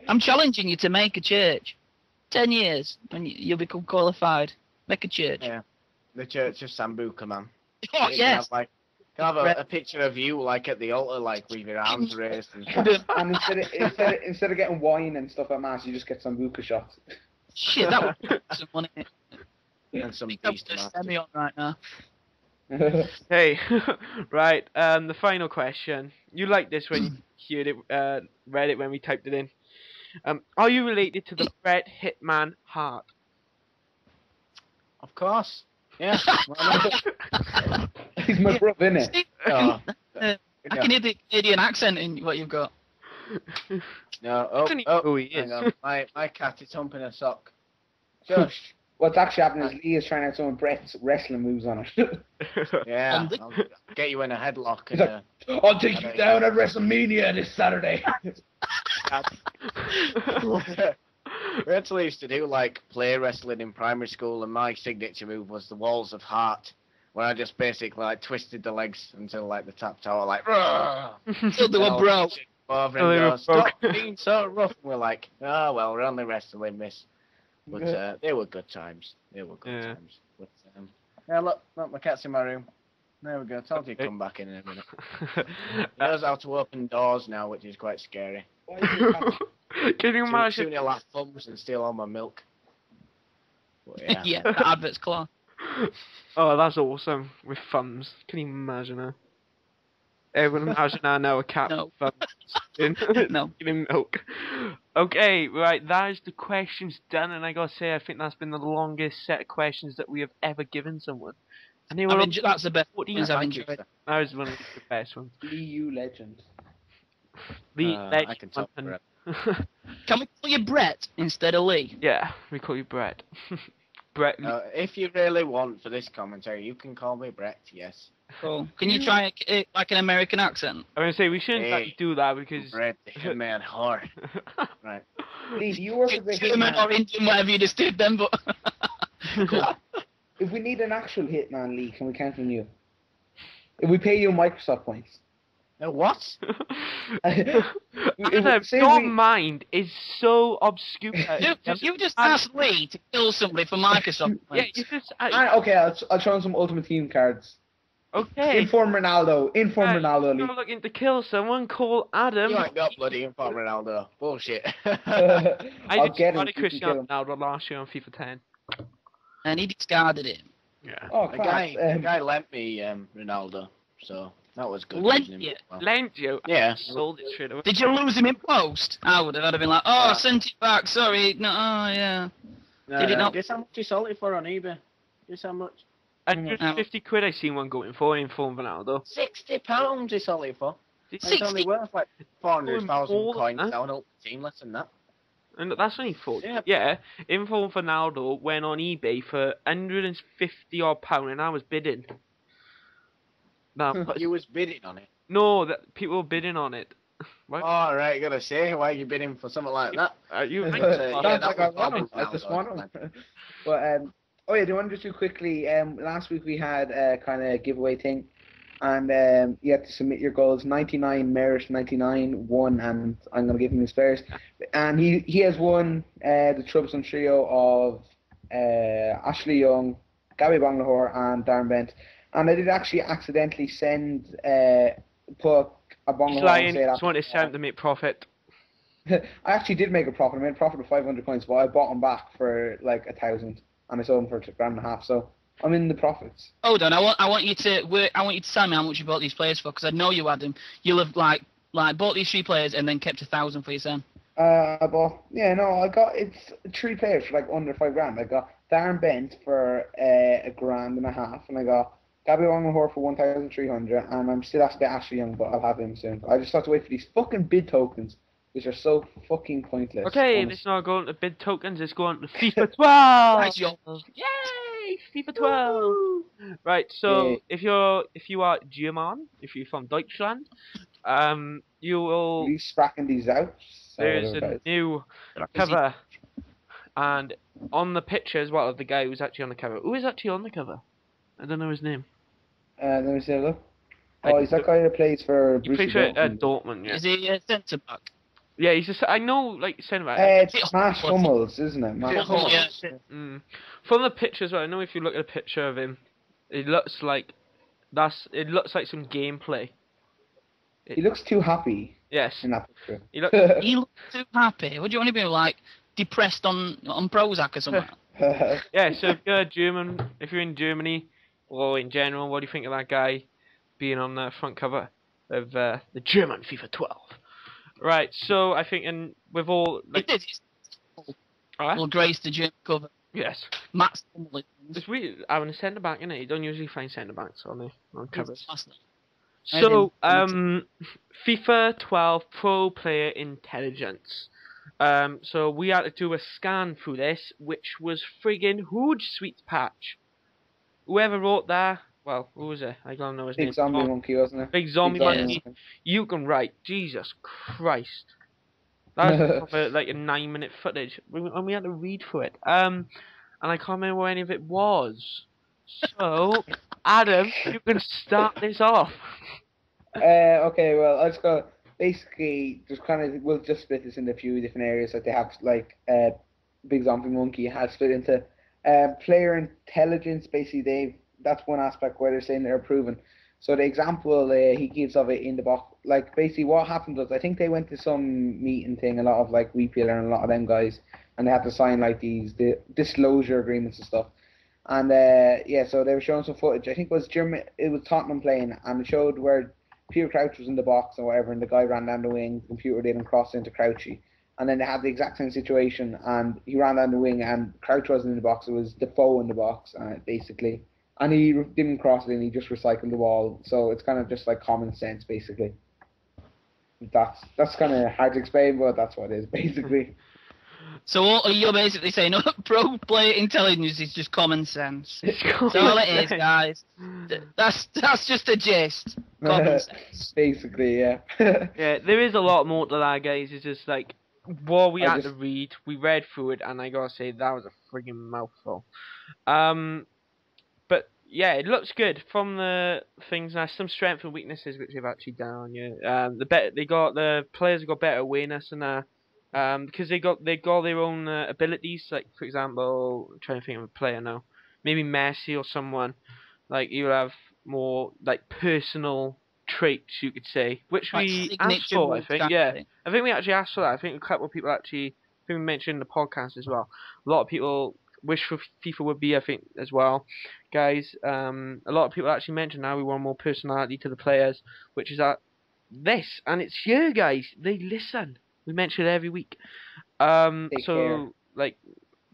I'm challenging you to make a church. 10 years, and you'll become qualified. Make a church. Yeah. The Church of SambookaMan. Oh, yes. Can I have a picture of you, like, at the altar, like, with your arms raised and stuff? And instead of getting wine and stuff at mass, you just get Sambuca shots. Shit, that would be some money. And some I'm beast gonna send me on right now. Hey, right. The final question. You liked this when you heard it, read it when we typed it in. Are you related to the Bret Hitman Hart? Of course. Yeah. He's my brother, innit? No. I can hear the Canadian accent in what you've got. No. Doesn't even know who he Hang is. on. My cat is humping a sock. Shush. What's actually happening is Lee is trying out some of Brett's wrestling moves on it. Yeah. I'll get you in a headlock. He's And, like, I'll take you down at WrestleMania this Saturday. We actually used to do like play wrestling in primary school, and my signature move was the Walls of Heart, where I just basically like twisted the legs until like the tap tower, like. So they were broke. Over Oh, they and were go, stop broke. being so rough. And we're like, oh well, we're only wrestling, miss. But they were good times. They were good times. But yeah, look, my cat's in my room. There we go. Told you to come back in a minute. He knows how to open doors now, which is quite scary. Can you Soon imagine? he'll have thumbs and steal all my milk. But, yeah. Yeah, the advert's claw. Oh, that's awesome. With thumbs. Can you imagine her? Everyone imagine her now, a cat No. with thumbs. No. Giving milk. Okay, right, that is the questions done, and I gotta say, I think that's been the longest set of questions that we have ever given someone. And they were That's the best What do you ones I've Thank you, enjoyed. sir. that was one of the best ones. EU legend. I can talk for it. Can we call you Brett instead of Lee? Yeah, we call you Brett. Brett. If you really want for this commentary, you can call me Brett, yes. Cool. Can you try like an American accent? I'm gonna say we shouldn't Hey, do that because. Brett the Hitman whore. Right. Lee, do you work with the German or hitman? Indian, whatever you just did then, but... If we need an actual hitman, Lee, can we count on you? If we pay you Microsoft points. What? Your mind is so obscure. you just asked Lee to kill somebody for Microsoft. Yeah, you just. Okay, I'll show him some Ultimate Team cards. Okay. Inform Ronaldo. Ronaldo, If Lee. you're looking to kill someone, call Adam. You ain't got bloody Inform Ronaldo. Bullshit. I I'll just get him. started You can Cristiano kill him. Ronaldo last year on FIFA 10. And he discarded it. Yeah. Oh, the class. guy lent me Ronaldo, so that was good. Lent using him you? well. Lent you. Yeah. Sold it straight away. Did you lose him in post? I would have been like, oh, sent it back, sorry. No, oh, yeah. Did it not? Guess how much you sold it for on eBay? Guess how much? £150 I seen one going for Inform Ronaldo. £60 he sold it for. It's 60? only worth like 400,000 More than coins that. down Ultimate Team, less than that. And that's only for Yeah. Inform Ronaldo went on eBay for £150 odd pound, and I was bidding. Now, You was bidding on it. no, that people were bidding on it. What? Oh, right, you gotta say, why are you bidding for something like that? You But, Sounds that like I was want him. Bobby I just Ronaldo. want him. But oh yeah, do you want to just do quickly? Last week we had a kind of giveaway thing, and you had to submit your goals. 99 Merit 99 won, and I'm gonna give him his spares. And he has won the Troublesome trio of Ashley Young, Gabby Bonglahor, and Darren Bent. And I did actually accidentally send put a He's Bonglahor. lying. Just wanted to sell him to make profit. I actually did make a profit. I made a profit of 500 coins, but I bought them back for like 1,000, and I sold them for £1.5 grand. So I'm in the profits. Hold on, I want you to tell me how much you bought these players for, because I know you had them. You'll have like bought these 3 players and then kept 1,000 for yourself. I got it's 3 players for like under £5 grand. I got Darren Bent for £1.5 grand, and I got Gabby Bonglahor for 1,300, and I'm still after Ashley Young, but I'll have him soon. I just have to wait for these fucking bid tokens, which are so fucking pointless. Okay, honestly. it's not going to bid tokens, it's going to FIFA 12! Nice, yo. Yay! FIFA 12! Right, so Yay. if you are German, if you're from Deutschland, you will Are you spracking these out? there's a new cover, and on the picture as well of the guy who's actually on the cover. Who is actually on the cover? I don't know his name. Let me see. Look. Oh, he's that guy that plays for He Bruce plays for Dortmund. Dortmund, yeah. Is he a centre back? Yeah, he's just. I know, like, saying about It's Mash Hummels, isn't it? Mash Hummels. From the pictures, I know if you look at a picture of him, it looks like it looks like some gameplay. He looks too happy. Yes. In that picture. He looks too happy. What do you want to be like? Depressed on Prozac or something? Yeah. So if you're in Germany or in general, what do you think of that guy being on the front cover of the German FIFA 12? Right. So I think, and with all like, it is. Will grace the German cover. Yes. Matt's it's weird having a centre back, innit? You don't usually find centre backs on covers. So, FIFA 12 Pro Player Intelligence. So we had to do a scan through this, which was friggin' huge sweet patch. Whoever wrote that, well, who was it? I don't know his name. Big Zombie Monkey, wasn't it? Big Zombie Monkey. You can write. Jesus Christ. That was like a 9-minute footage, and we had to read through it. And I can't remember where any of it was. So, Adam, you can start this off. Okay, well, I'll just go. Basically, we'll just split this into a few different areas that they have, like, Big Zombie Monkey has split into player intelligence. Basically, that's one aspect where they're saying they're improving. So the example he gives of it in the box, like, basically what happened was, I think they went to some meeting thing, a lot of, like, Repealer and a lot of them guys, and they had to sign, like, the disclosure agreements and stuff. And, so they were showing some footage. I think it was Tottenham playing, and it showed where Peter Crouch was in the box and whatever, and the guy ran down the wing, the computer didn't cross into Crouchy. And then they had the exact same situation, and he ran down the wing, and Crouch wasn't in the box, it was Defoe in the box, basically. And he didn't cross it, and he just recycled the ball. So it's kind of just like common sense, basically. That's kind of hard to explain, but that's what it is, basically. So you're basically saying pro player intelligence is just common sense. That's all it is, guys. That's just a gist. Common sense. Basically, yeah. Yeah, there is a lot more to that, guys. It's just like what we had to read. We read through it, and I gotta say that was a friggin' mouthful. But yeah, it looks good from the things. There's some strengths and weaknesses which they've actually done. Yeah, the players have got better awareness and because they got their own abilities. Like, for example, I'm trying to think of a player now. Maybe Messi or someone. Like, you have more like personal traits, you could say, which like we asked for. I think, yeah. I think we actually asked for that. I think a couple of people actually. I think we mentioned in the podcast as well. A lot of people wish for FIFA would be, I think, as well, guys. A lot of people actually mentioned now we want more personality to the players, which is this, and it's here, guys. They listen. We mention it every week. So, like,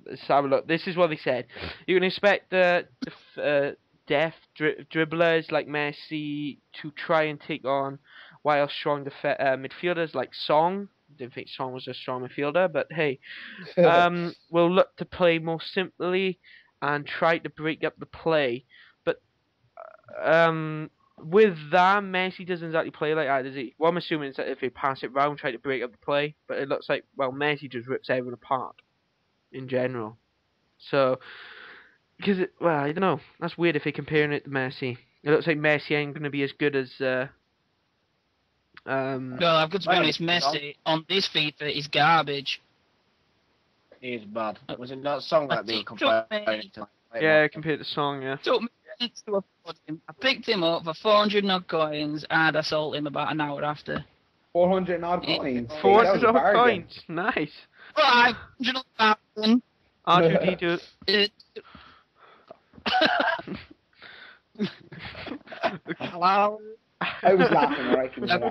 let's have a look. This is what they said. You can expect the deft dribblers like Messi to try and take on while strong midfielders like Song. Didn't think Song was a strong midfielder, but hey. Will look to play more simply and try to break up the play. But with that, Messi doesn't exactly play like that, does he? Well, I'm assuming it's that if they pass it round, try to break up the play. But it looks like, well, Messi just rips everyone apart in general. So, because, I don't know. That's weird if they're comparing it to Messi. It looks like Messi ain't going to be as good as... Well, I've got to be honest, Messi on this FIFA is garbage. He is bad. Was it not Song that being compared to? Yeah, compared to Song, yeah. Took me minutes to afford him. I picked him up for 400 odd coins and I sold him about an hour after. 400 odd coins? 400 odd coins? Nice. 500 odd R2D2. Hello? I was laughing, alright? That's how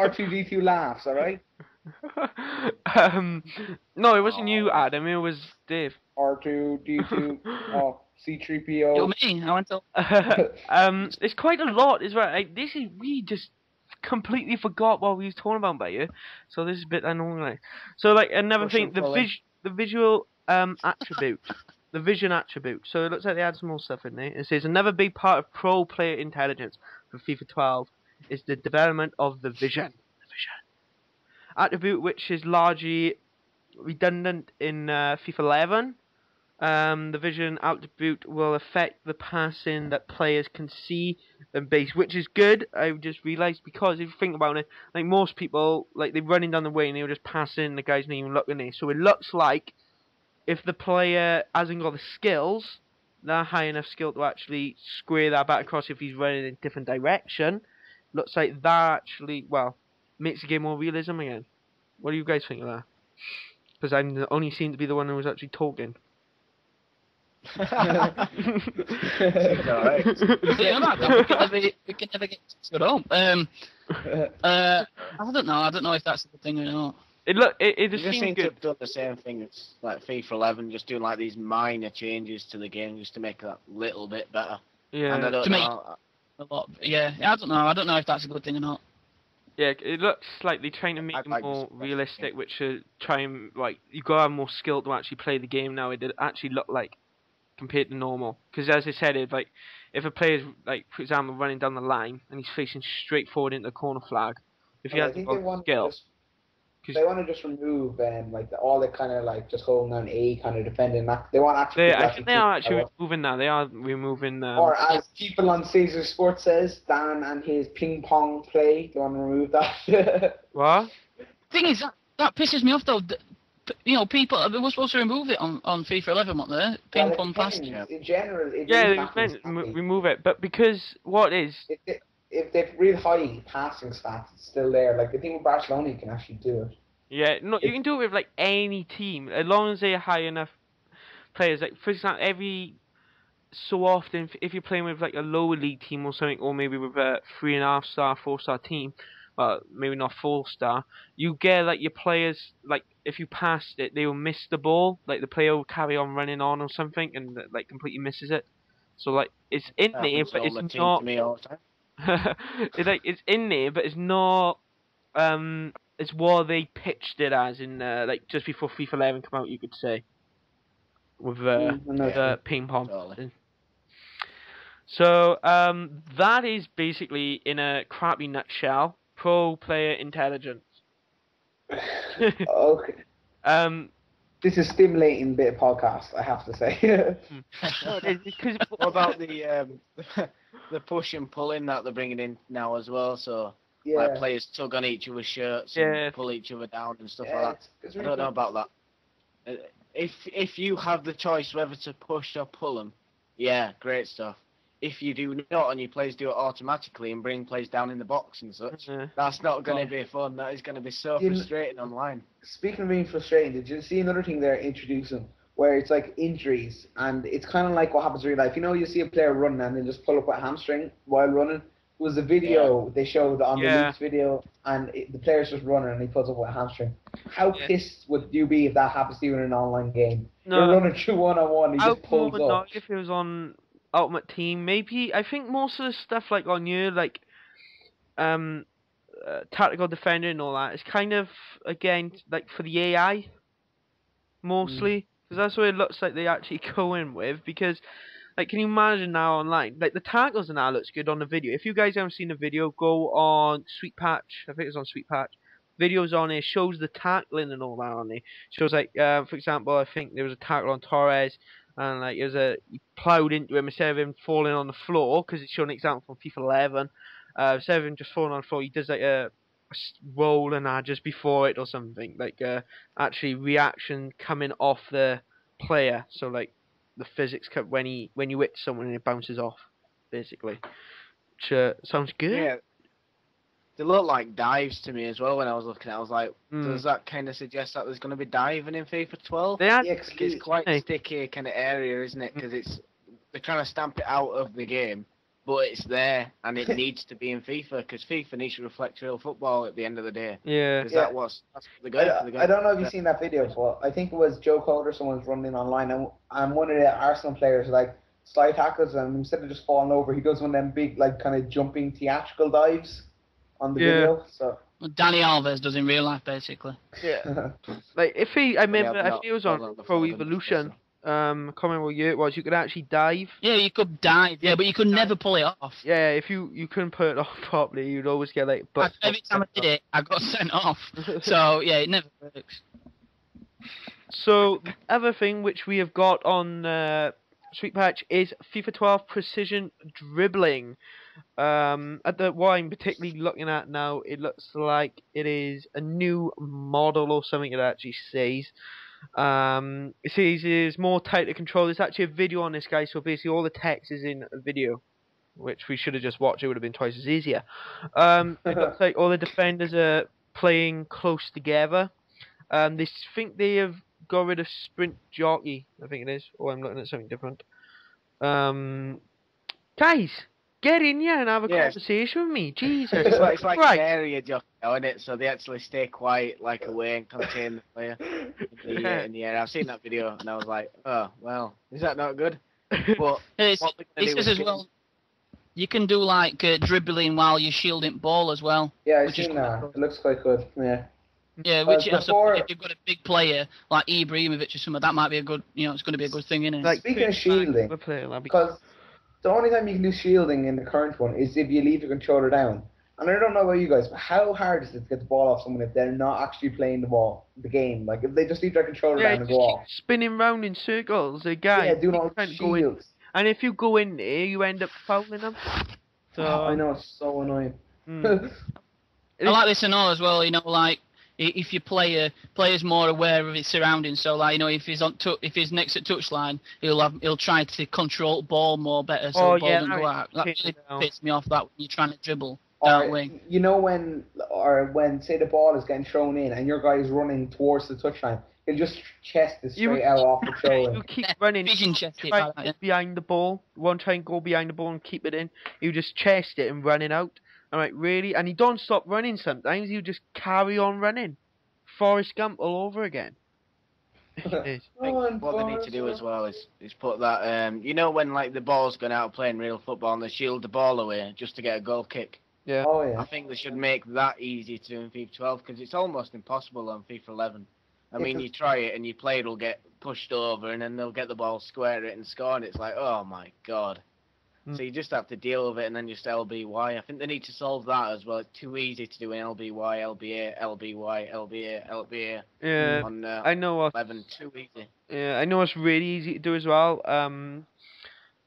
R2D2 laughs, alright? No, it wasn't you, Adam. It was Dave. R2D2. Oh, C3PO. You're me. I went to. It's quite a lot, is right. We just completely forgot what we was talking about by you. So this is a bit unorganized. So like another thing, the visual attribute. The vision attribute. So it looks like they had some more stuff in there. It says another big part of pro player intelligence for FIFA 12 is the development of the vision. Attribute which is largely redundant in FIFA 11. the vision attribute will affect the passing that players can see and base, which is good. I just realised, because if you think about it, like most people, like they're running down the way and they'll just pass in, the guy's not even looking at it. So it looks like if the player hasn't got the skills, that high enough skill to actually square that back across if he's running in a different direction, looks like that actually, well, makes the game more realism again. What do you guys think of that? Because I only seem to be the one who was actually talking. Alright. We can never get to it all. I don't know. I don't know if that's a good thing or not. It just seems seemed to good. have done the same thing as like FIFA 11, just doing like these minor changes to the game just to make that little bit better. Yeah. And I don't know. A lot. Yeah, I don't know. I don't know if that's a good thing or not. Yeah, it looks like they're trying to make it more realistic, which should try and, like, you gotta have more skill to actually play the game now. It actually look like compared to normal. Because as I said, if a player's, like, for example, running down the line and he's facing straight forward into the corner flag, if he hasn't got skill. They want to just remove all the kind of like just holding down A kind of defending. They want actually. I think they are actually removing that. They are removing. Or as people on Caesar Sports says, Dan and his ping pong play. They want to remove that. What? Thing is, that pisses me off though. You know, people they were supposed to remove it on FIFA 11, weren't they? Ping pong pass. In general, they were meant to remove it, but because what is? If they've real high passing stats, it's still there. Like the thing with Barcelona, you can actually do it. Yeah, no, you can do it with like any team as long as they're high enough players. Like for example, every so often, if you're playing with like a lower league team or something, or maybe with a 3.5-star, 4-star team, well, maybe not 4-star, you get like your players, like if you passed it, they will miss the ball. Like the player will carry on running on or something, and like completely misses it. So like it's in there, but it's not. It's in there, but it's not. It's what they pitched it as in like just before FIFA 11 came out, you could say, with the ping pong. So that is basically, in a crappy nutshell, pro player intelligence. Okay. This is stimulating bit of podcast, I have to say. What about the push and pulling that they're bringing in now as well? So like players tug on each other's shirts and pull each other down and stuff like that. Really I don't know about that. If you have the choice whether to push or pull them, yeah, great stuff. If you do not and your players do it automatically and bring players down in the box and such, that's not going to be fun. That is going to be so frustrating online. Speaking of being frustrating, did you see another thing they're introducing where it's like injuries, and it's kind of like what happens in real life. You know, you see a player running and they just pull up a hamstring while running. It was a video they showed on the Leafs video, and the player's just running and he pulls up with a hamstring. How pissed would you be if that happens to you in an online game? You're running through one-on-one, he just pulls up. Not if it was on Ultimate Team, maybe. I think most of the stuff like on here, like tactical defender and all that, is kind of again like for the AI mostly, because that's what it looks like they actually go in with. Because like, can you imagine now online, like the tackles and that looks good on the video. If you guys haven't seen the video, go on Sweet Patch. I think it's on Sweet Patch. Videos on it, shows the tackling and all that on it. Shows like for example, I think there was a tackle on Torres. And like he ploughed into him instead of him falling on the floor, because it's showing an example from FIFA 11. Instead of him just falling on the floor, he does like a roll and just before it or something, like actually reaction coming off the player. So like the physics when you hit someone and it bounces off, basically. Which sounds good. Yeah. They look like dives to me as well when I was looking at it. I was like, does that kind of suggest that there's going to be diving in FIFA 12? It's quite a sticky kind of area, isn't it? Because they're trying to stamp it out of the game, but it's there, and it needs to be in FIFA, because FIFA needs to reflect real football at the end of the day. Yeah. That's the goal. I don't know if you've seen that video, but I think it was Joe Code or someone's running online, and one of the Arsenal players like slide tackles, and instead of just falling over, he does one of them big like kind of jumping theatrical dives on the video. So Danny Alves does in real life, basically. Yeah. Like if he was on Pro Evolution, I can't remember what year it was, you could actually dive. Yeah, you could dive. Yeah, but you could never pull it off. Yeah, if you couldn't pull it off properly, you'd always get like. Every time I did it, I got sent off. So yeah, it never works. So the other thing which we have got on Sweet Patch is FIFA 12 precision dribbling. What I'm particularly looking at now, it looks like it is a new model or something. It actually says. It says it's more tight to control. There's actually a video on this, guy. So basically, all the text is in a video, which we should have just watched. It would have been twice as easier. It looks like all the defenders are playing close together. They think they have got rid of sprint jockey. I think it is. Or I'm looking at something different. Guys, get in here and have a conversation with me. Jesus. It's like right. an area jockey, isn't it? So they actually stay quiet, like away, and contain the player in the air. I've seen that video, and I was like, oh, well, is that not good? But it's just as well. You can do like dribbling while you're shielding ball as well. Yeah, I've seen that. It looks quite good. Yeah. Yeah, which I suppose if you've got a big player like Ibrahimovic or something, that might be a good. It's going to be a good thing, isn't it? Like, speaking of shielding, because the only time you can do shielding in the current one is if you leave the controller down. And I don't know about you guys, but how hard is it to get the ball off someone if they're not actually playing the game? Like, if they just leave their controller down and go off. Spinning round in circles, doing all the shields. And if you go in there, you end up fouling them. So I know, it's so annoying. I like this and all as well, like, if your player's more aware of his surroundings, so like if he's next at touchline, he'll try to control the ball more better, so the ball doesn't go out. That really pisses me off. That when you're trying to dribble that way. When say the ball is getting thrown in and your guy is running towards the touchline, he'll just chest it straight out off the shoulder. You keep running, behind the ball. One try and go behind the ball and keep it in. You just chest it and run it out. Alright, really? And he don't stop running sometimes, you just carry on running. Forrest Gump all over again. What they need to do as well is put that, when like the ball's going out playing real football and they shield the ball away just to get a goal kick. Yeah. Oh, yeah. I think they should make that easy to do in FIFA 12 because it's almost impossible on FIFA 11. I mean, you try it and your player will get pushed over and then they'll get the ball, square it and score, and it's like, oh my god. So you just have to deal with it and then just LBY. I think they need to solve that as well. It's too easy to do an LBY, LBA, LBY, LBA, LBA. Yeah, on, I know. 11, too easy. Yeah, I know it's really easy to do as well.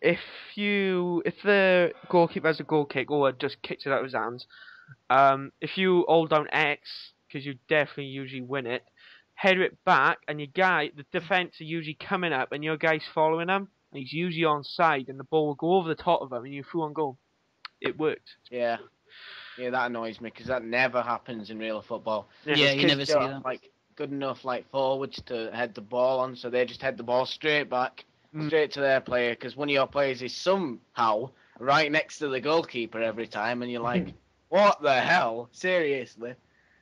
If the goalkeeper has a goal kick or just kicks it out of his hands, if you hold down X, because you definitely usually win it, header it back, and the defense are usually coming up, and your guy's following him. He's usually on side, and the ball will go over the top of him, and you through on goal. It worked. Yeah, that annoys me because that never happens in real football. Yeah, you never see that. Like good enough, like forwards to head the ball on, so they just head the ball straight back, straight to their player. Because one of your players is somehow right next to the goalkeeper every time, and you're like, what the hell? Seriously?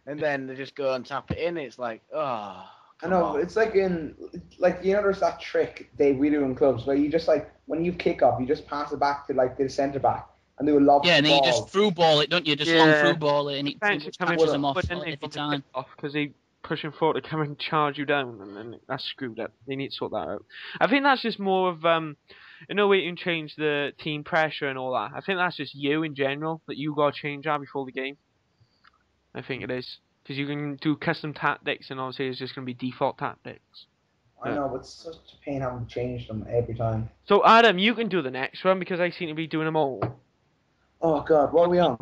And then they just go and tap it in. It's like, oh. I know, it's like there's that trick we do in clubs where you just when you kick up, you just pass it back to the centre back and do a lob. Yeah, and then you just through ball it, don't you? Just long through ball it, and it catches them off every time. Because they pushing forward to come and charge you down, and then that's screwed up. They need to sort that out. I think that's just more of way you can change the team pressure and all that. I think that's just you in general that you gotta change that before the game. I think it is. Because you can do custom tactics, and obviously it's just going to be default tactics. I know, but it's such a pain having to change them every time. So, Adam, you can do the next one, because I seem to be doing them all. Oh, God, what are we on?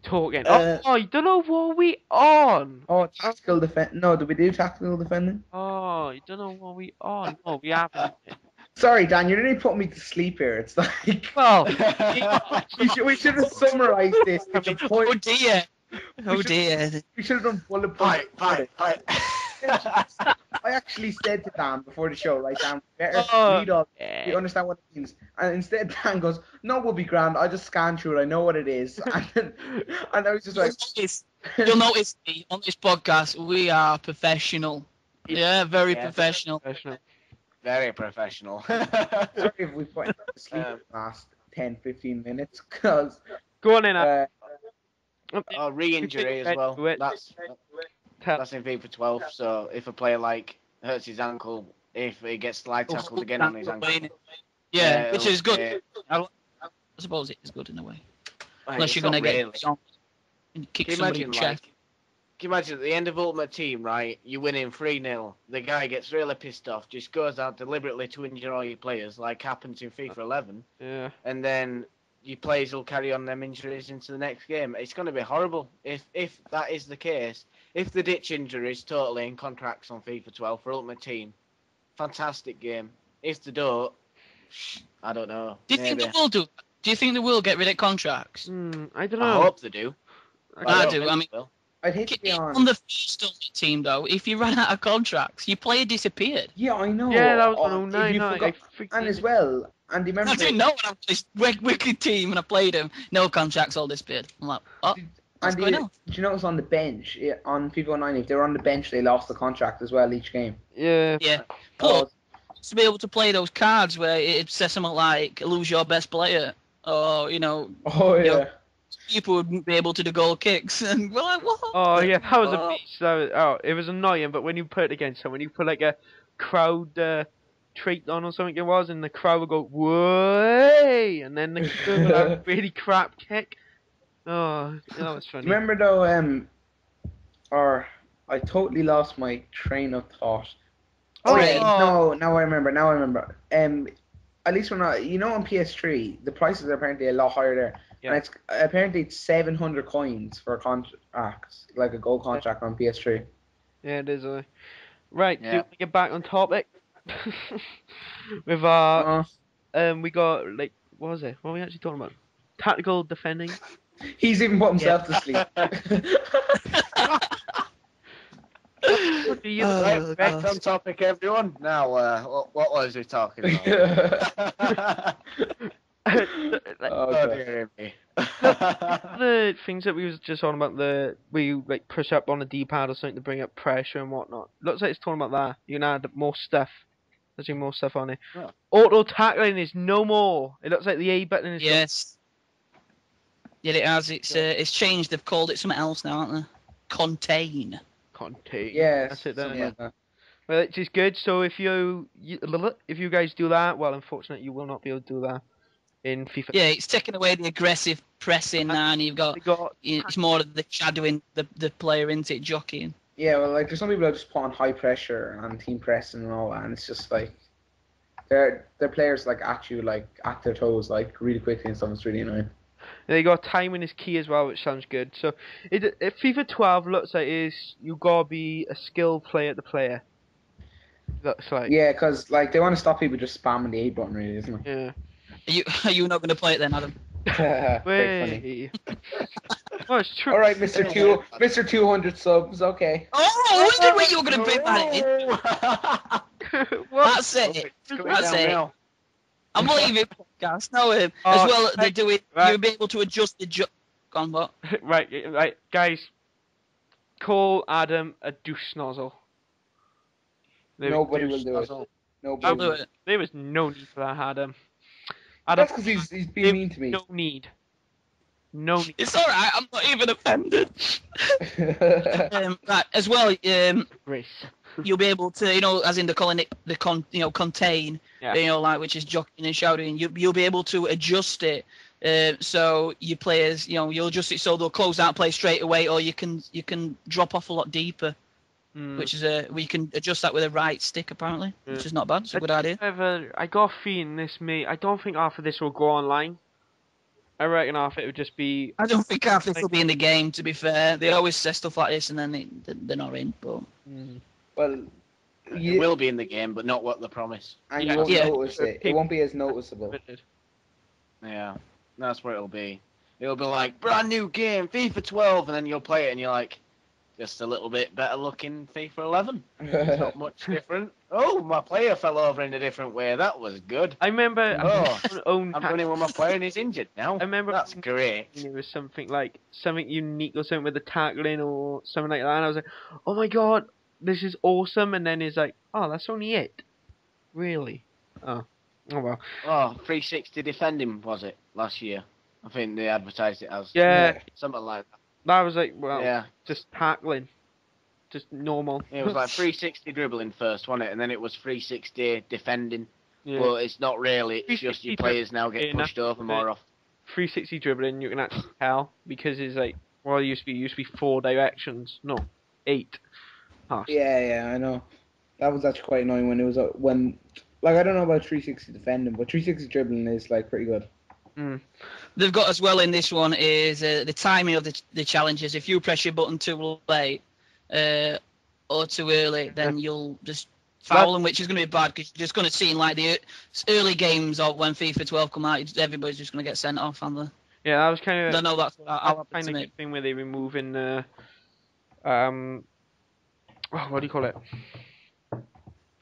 Talking. You don't know what we on. Oh, tactical defense. No, did we do tactical defending? Oh, you don't know what we on. No, we haven't. Sorry, Dan, you're really putting me to sleep here. It's like... Well... we should have summarised this. Oh, dear. Oh dear. We should have done bullet points. Right. I actually said to Dan before the show, right, Dan, better read all. You understand what it means. And instead Dan goes, no, we'll be grand. I just scan through it. I know what it is. And I was just like... You'll notice on this podcast, we are professional. Yeah, very professional. Very professional. Sorry if we put to sleep the last 10, 15 minutes, because... Go on in, re-injury as well. That's in FIFA 12. So if a player hurts his ankle, if he gets slide tackled again on his ankle, which is good. I suppose it is good in a way, unless you're gonna get kick somebody in the chest. you imagine at the end of Ultimate Team, right? You win in 3-0. The guy gets really pissed off, just goes out deliberately to injure all your players, like happens in FIFA 11. Yeah. And then your players will carry on them injuries into the next game. It's going to be horrible if that is the case. If the ditch injuries totally in contracts on FIFA 12 for Ultimate Team, fantastic game. If they don't, I don't know. Do you think they will do? Do you think they will get rid of contracts? I don't I know. hope they do. I do. I mean, I'd hate to be on the first Ultimate Team though, if you ran out of contracts, your player disappeared. Yeah, I know. Yeah, that was Oh, 109. And as well, and remember, I didn't know when I was this wicked team and I played him. No contracts, all disappeared. I'm like, oh, what's going on? Did you notice on the bench on FIFA 09, if they were on the bench, they lost the contract as well each game. Yeah. Yeah. Plus, to be able to play those cards where it says something like "lose your best player," or Oh yeah. You know, people wouldn't be able to do goal kicks, and we're like, what? Oh yeah, that was a beast. It was annoying, but when you put it against someone, you put like a crowd trait on or something it was, and the crowd would go way, and then the girl would have a really crap kick. Oh, that was funny. Remember though, or I totally lost my train of thought. Oh, no, now I remember. At least we're not. On PS3, the prices are apparently a lot higher there. Yeah. And apparently it's 700 coins for a contract, like a gold contract on PS3. Yeah, it is. Right, Yeah. do we get back on topic? With our, we got like, what was it? What were we actually talking about? Tactical defending. He's even put himself to sleep. Back on topic, everyone. Now, what was we talking about? Oh dear me. The things that we was just talking about, we like push up on the D-pad or something to bring up pressure and whatnot. Looks like it's talking about that. You can add more stuff. There's more stuff on it. Oh. Auto tackling is no more. It looks like the A button is. Yes. Yeah, it has. It's changed. They've called it something else now, haven't they? Contain. Yes. That's it then. Yeah. Well, which is good. So if you guys do that, well, unfortunately, you will not be able to do that in FIFA. Yeah, it's taking away the aggressive pressing now, and you've got it's more of the shadowing the player into it, jockeying. Yeah, well, like there's some people that just put on high pressure and team pressing and all that, and it's just like their players like at you like at their toes like really quickly and stuff. It's really annoying. They got timing is key as well, which sounds good. So, FIFA 12 looks like you gotta be a skilled player to player. Looks like. Yeah, because like they want to stop people just spamming the A button, really, isn't it? Yeah. Are you not going to play it then, Adam? Very funny. Well, it's true. All right, Mr. 200 subs. Okay. Oh, I wondered where you were going to bring that in. That's it. That's it. I'm leaving podcast. No, as well, they're doing. Right. You'll be able to adjust the. Gone what? Right, guys. Call Adam a douche nozzle. Nobody will do it. Nobody. I'll do it. There was no need for that, Adam. That's because he's being mean to me. No need. No need. It's alright, I'm not even offended. Right, as well, Grace. you'll be able to, as in the calling it contain, Yeah. like which is jockeying and shouting. You'll be able to adjust it, so your players, you'll adjust it so they'll close out play straight away, or you can drop off a lot deeper, which is we can adjust that with a right stick apparently, which is not bad. It's a good idea. I got a feeling this I don't think half of this will go online. I reckon half it would just be. I don't think half this will be in the game. To be fair, they always say stuff like this and then they're not in. But well, it will be in the game, but not what they promise. And you won't notice it. It won't be as noticeable. Yeah, that's what it'll be. It'll be like brand new game, FIFA 12, and then you'll play it and you're like, just a little bit better looking FIFA 11. It's not much different. Oh, my player fell over in a different way. That was good. I remember. I'm running with my player and he's injured now. I remember that's great. It was something unique or something with the tackling or something like that, and I was like, oh my god, this is awesome. And then it's like, oh, that's only it. Really? Oh well. Oh, 360 defending was it last year? I think they advertised it as. Yeah. Something like that. That was like, just tackling. Just normal. It was like 360 dribbling first, wasn't it? And then it was 360 defending. Yeah. Well, it's not really. It's just your players now get pushed over more often. 360 dribbling, you can actually tell, because it's like Well, it used to be 4 directions. No, 8. Paths. Yeah, I know. That was actually quite annoying when it was when, like, I don't know about 360 defending, but 360 dribbling is like pretty good. Mm. They've got as well in this one is the timing of the challenges. If you press your button too late or too early, then you'll just foul them, which is going to be bad because you're just going to see in like the early games of when FIFA 12 come out, everybody's just going to get sent off, aren't they? Yeah, that was kind of. I know that's what I'll kind of good thing where they removing what do you call it?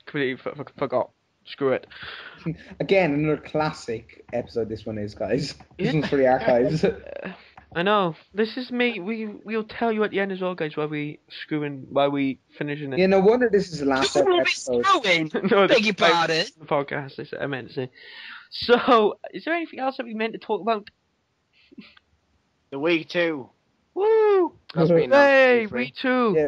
Completely forgot. Screw it. Again, another classic episode. This one is, guys. This one's for the archives. I know. This is me. We'll tell you at the end as well, guys, while we finishing it. Yeah, no wonder this is the last episode. No, beg your pardon. The podcast. I meant to say. So, is there anything else that we meant to talk about? The Wii 2. Woo! Hey, Wii 2. Yeah.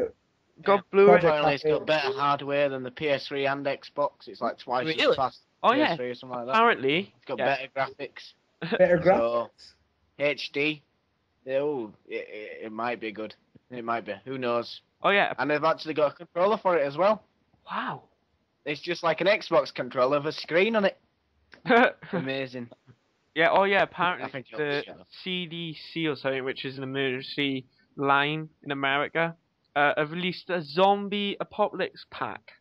God blew it. Apparently it's got better hardware than the PS3 and Xbox. It's like twice as fast. Oh PS3 yeah. or something like that. Apparently. It's got better graphics. Better graphics. So, HD. Oh, it might be good. It might be. Who knows? Oh yeah. And they've actually got a controller for it as well. Wow. It's just like an Xbox controller with a screen on it. Amazing. Yeah. Oh yeah. Apparently I think the CDC or something, which is an emergency line in America, have released a zombie apocalypse pack,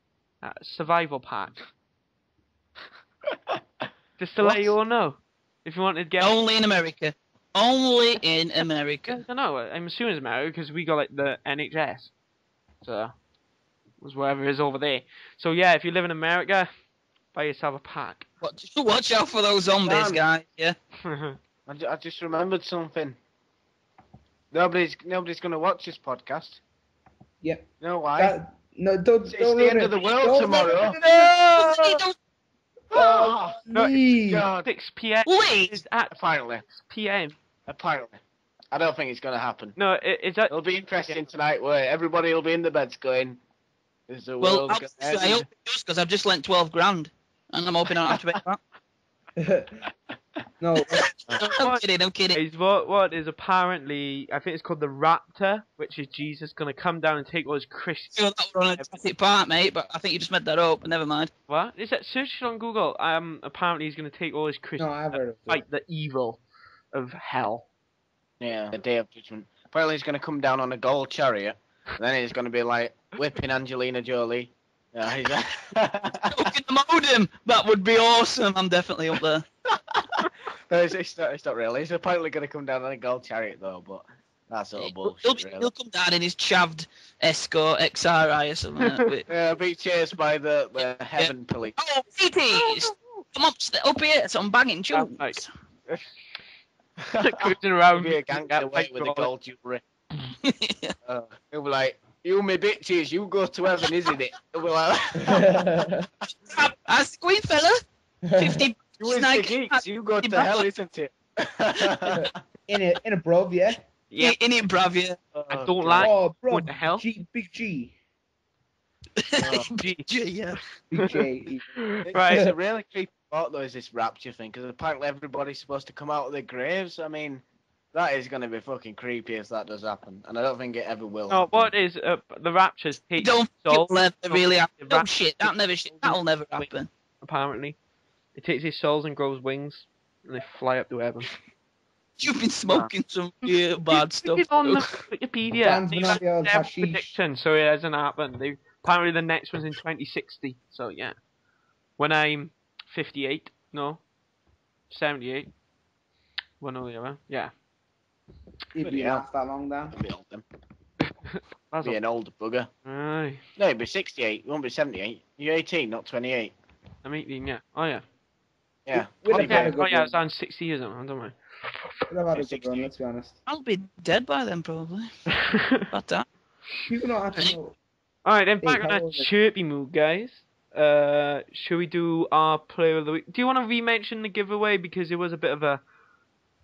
survival pack. Just to let you all know, if you wanted to get only in America. Only in America. I know. I'm assuming it's America because we got like the NHS, so it was wherever it is over there. So yeah, if you live in America, buy yourself a pack. Watch out for those zombies, guys. Yeah. I just remembered something. Nobody's gonna watch this podcast. Yep. You know why? Don't it's the end of the world tomorrow. No! Oh, no, God. 6 p.m. Wait! Apparently. 6 p.m. Apparently. I don't think it's going to happen. No, it'll be interesting tonight where everybody will be in the beds going, is the world I hope it does because I've just lent 12 grand and I'm hoping I don't have to pay that. No. I'm kidding. What is apparently, I think it's called the Raptor, which is Jesus going to come down and take all his Christians. That was on a Jurassic Park, mate, but I think you just made that up, but never mind. What? Is that search it on Google? Apparently he's going to take all his Christians and fight the evil of hell. Yeah, the Day of Judgment. Apparently he's going to come down on a gold chariot, and then he's going to be like whipping Angelina Jolie. Look at the modem! That would be awesome. I'm definitely up there. No, it's not really. He's apparently going to come down on a gold chariot, though, but that's all bullshit, He'll come down in his chaved Escort XRI or something. Yeah, be chased by the heaven police. Oh, it come up here, some banging tunes. Cruising around. Be a gang away with the gold jewellery. He'll be like, you me bitches, you go to heaven, isn't it? He'll be like, that's the Queen fella. 50 you is the geeks, you go to hell, isn't it? in a bruv, yeah? Yeah, in it, bruv, yeah. I don't like. Oh, bro. What the hell? Big G. Big G, yeah. Big J. Right. It's a really creepy thought, though, is this rapture thing, because apparently everybody's supposed to come out of their graves. I mean, that is going to be fucking creepy if that does happen, and I don't think it ever will. No, what is the raptures? Don't really happen. Oh shit, that'll never happen. Apparently, it takes his souls and grows wings, and they fly up to heaven. You've been smoking some bad stuff. It's on the Wikipedia. That's prediction, so it hasn't happened. Apparently, the next one's in 2060. So yeah, when I'm 58, no, 78. One or the other, yeah. It'd be not that long down. Be old then. Be an old bugger. Aye. No, you'd be 68. You won't be 78. You're 18, not 28. I'm 18, yeah. Oh yeah. Yeah. I was on 60 years old, don't I? We'll have had a good run, let's be honest. I'll be dead by then, probably. About that. People don't have to know. Alright, then back on that chirpy mood, guys. Should we do our player of the week? Do you want to re-mention the giveaway? Because it was a bit of a...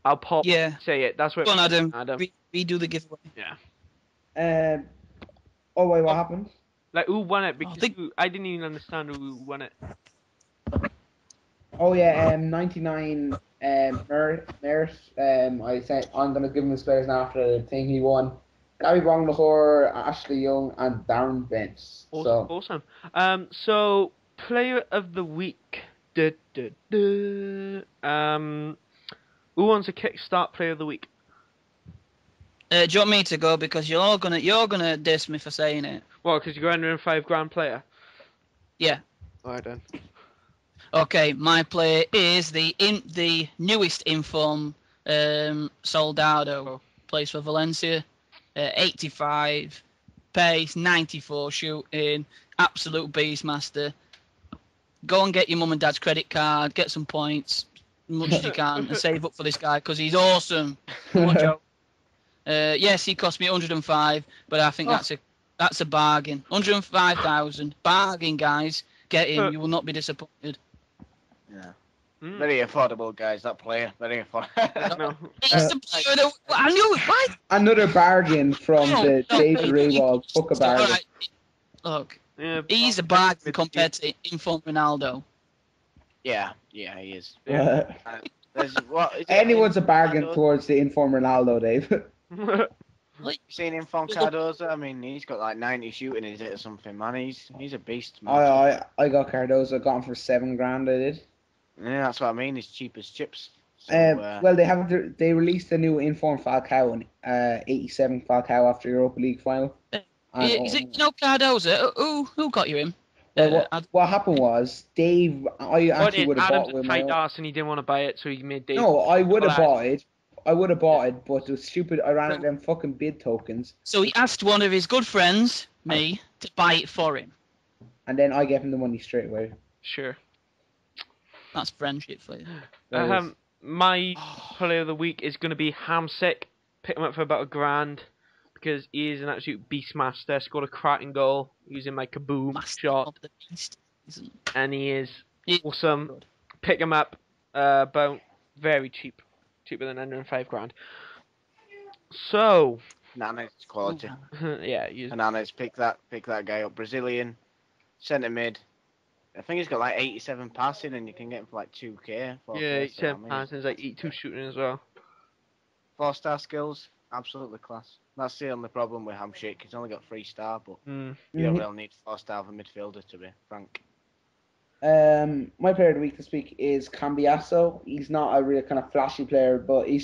I'll pop. Yeah. Say it. That's what. Go on, Adam. Redo the giveaway. Yeah. Oh wait, what happened? Like who won it? Because I didn't even understand who won it. Oh yeah, 99 I said I'm gonna give him his players now after the thing he won. Gary Bonglahor, Ashley Young, and Darren Bence. Awesome. So player of the week. Duh, duh, duh. Who wants a kickstart player of the week? Do you want me to go because you're gonna diss me for saying it? Well, because you're £105,000 player. Yeah. Alright then. Okay, my player is the newest inform Soldado. Oh. Plays for Valencia. 85 pace, 94 shooting, absolute beastmaster. Go and get your mum and dad's credit card, get some points, as much as you can, and save up for this guy because he's awesome. No joke. Yes, he cost me 105, but I think that's a bargain. 105,000 bargain, guys. Get him. You will not be disappointed. Yeah. Very affordable, guys. That player, very affordable. No. I knew it. Right? Another bargain from the David Raywald. Fuck a bargain. Right. Look, Yeah, he's a bargain compared to Inform Ronaldo. Yeah, he is. Yeah. Anyone's a bargain towards the Inform Ronaldo, Dave. You seen him from Cardozo? I mean, he's got like 90 shooting in it or something, man. He's a beast, man. I got Cardozo, got him for $7,000. I did. Yeah, that's what I mean. He's cheap as chips. So, well, they released a new Inform Falcao and 87 Falcao after Europa League final. Is it Cardozo? Who got you him? Well, what happened was Dave. I actually would have bought it with my own. and he didn't want to buy it, so he made Dave. No, I would have bought it. But it was stupid. I ran out of them fucking bid tokens. So he asked one of his good friends, me, to buy it for him. And then I gave him the money straight away. Sure. That's friendship for you. My player of the week is going to be Hamsik. Pick him up for about £1,000 because he is an absolute beastmaster. Scored a cracking goal using my kaboom shot. Of the beast, and he is awesome. Good. Pick him up about very cheap. Cheaper than £105,000. So Nana's quality. Yeah, Nana's pick that guy up. Brazilian, centre mid. I think he's got like 87 passing, and you can get him for like 2k. Yeah, 87 passing, is like 82 shooting as well. 4-star skills, absolutely class. That's the only problem with Hamsik. He's only got 3-star, but you don't really need 4-star of a midfielder, to be frank. My player of the week this week is Cambiasso. He's not a real kind of flashy player, but I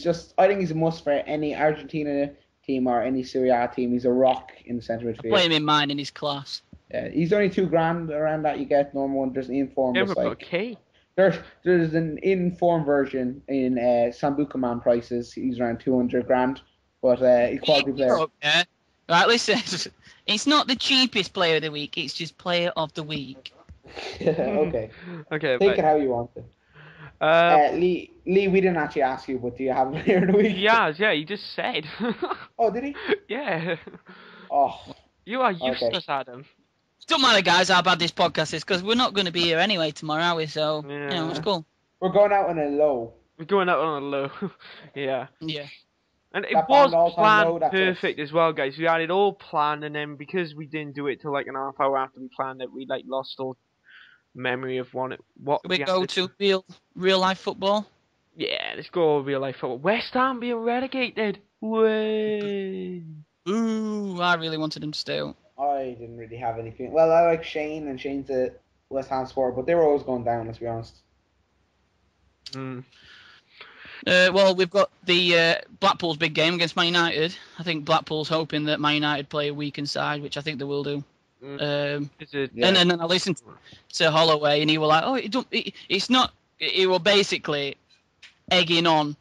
think he's a must for any Argentina team or any Serie A team. He's a rock in the centre midfield. Play him in mine in his class. Yeah, he's only $2,000 around that. You get normal one. There's an inform. There's an inform version in MrSambookaMan prices. He's around $200,000, but quality player. Yeah. Right, listen. It's not the cheapest player of the week. It's just player of the week. Okay. Okay. Take it how you want it. Lee, we didn't actually ask you, but do you have a player of the week? Yeah, he just said. Oh, did he? Yeah. Oh. You are useless, Adam. Don't matter, guys, how bad this podcast is, because we're not going to be here anyway tomorrow, are we? So, it's cool. We're going out on a low. We're going out on a low. Yeah. Yeah. And it was planned perfect as well, guys. We had it all planned, and then because we didn't do it till like an half hour after we planned it, we like lost all memory of what Should we go to real life football? Yeah, let's go real life football. West Ham being relegated. Way. Ooh, I really wanted them to stay out. I didn't really have anything. Well, I like Shane, and Shane's a West Ham supporter, but they were always going down, let's be honest. Well, we've got the Blackpool's big game against Man United. I think Blackpool's hoping that Man United play a weakened side, which I think they will do. And then I listened to Holloway, and he was like, it's not. He was basically egging on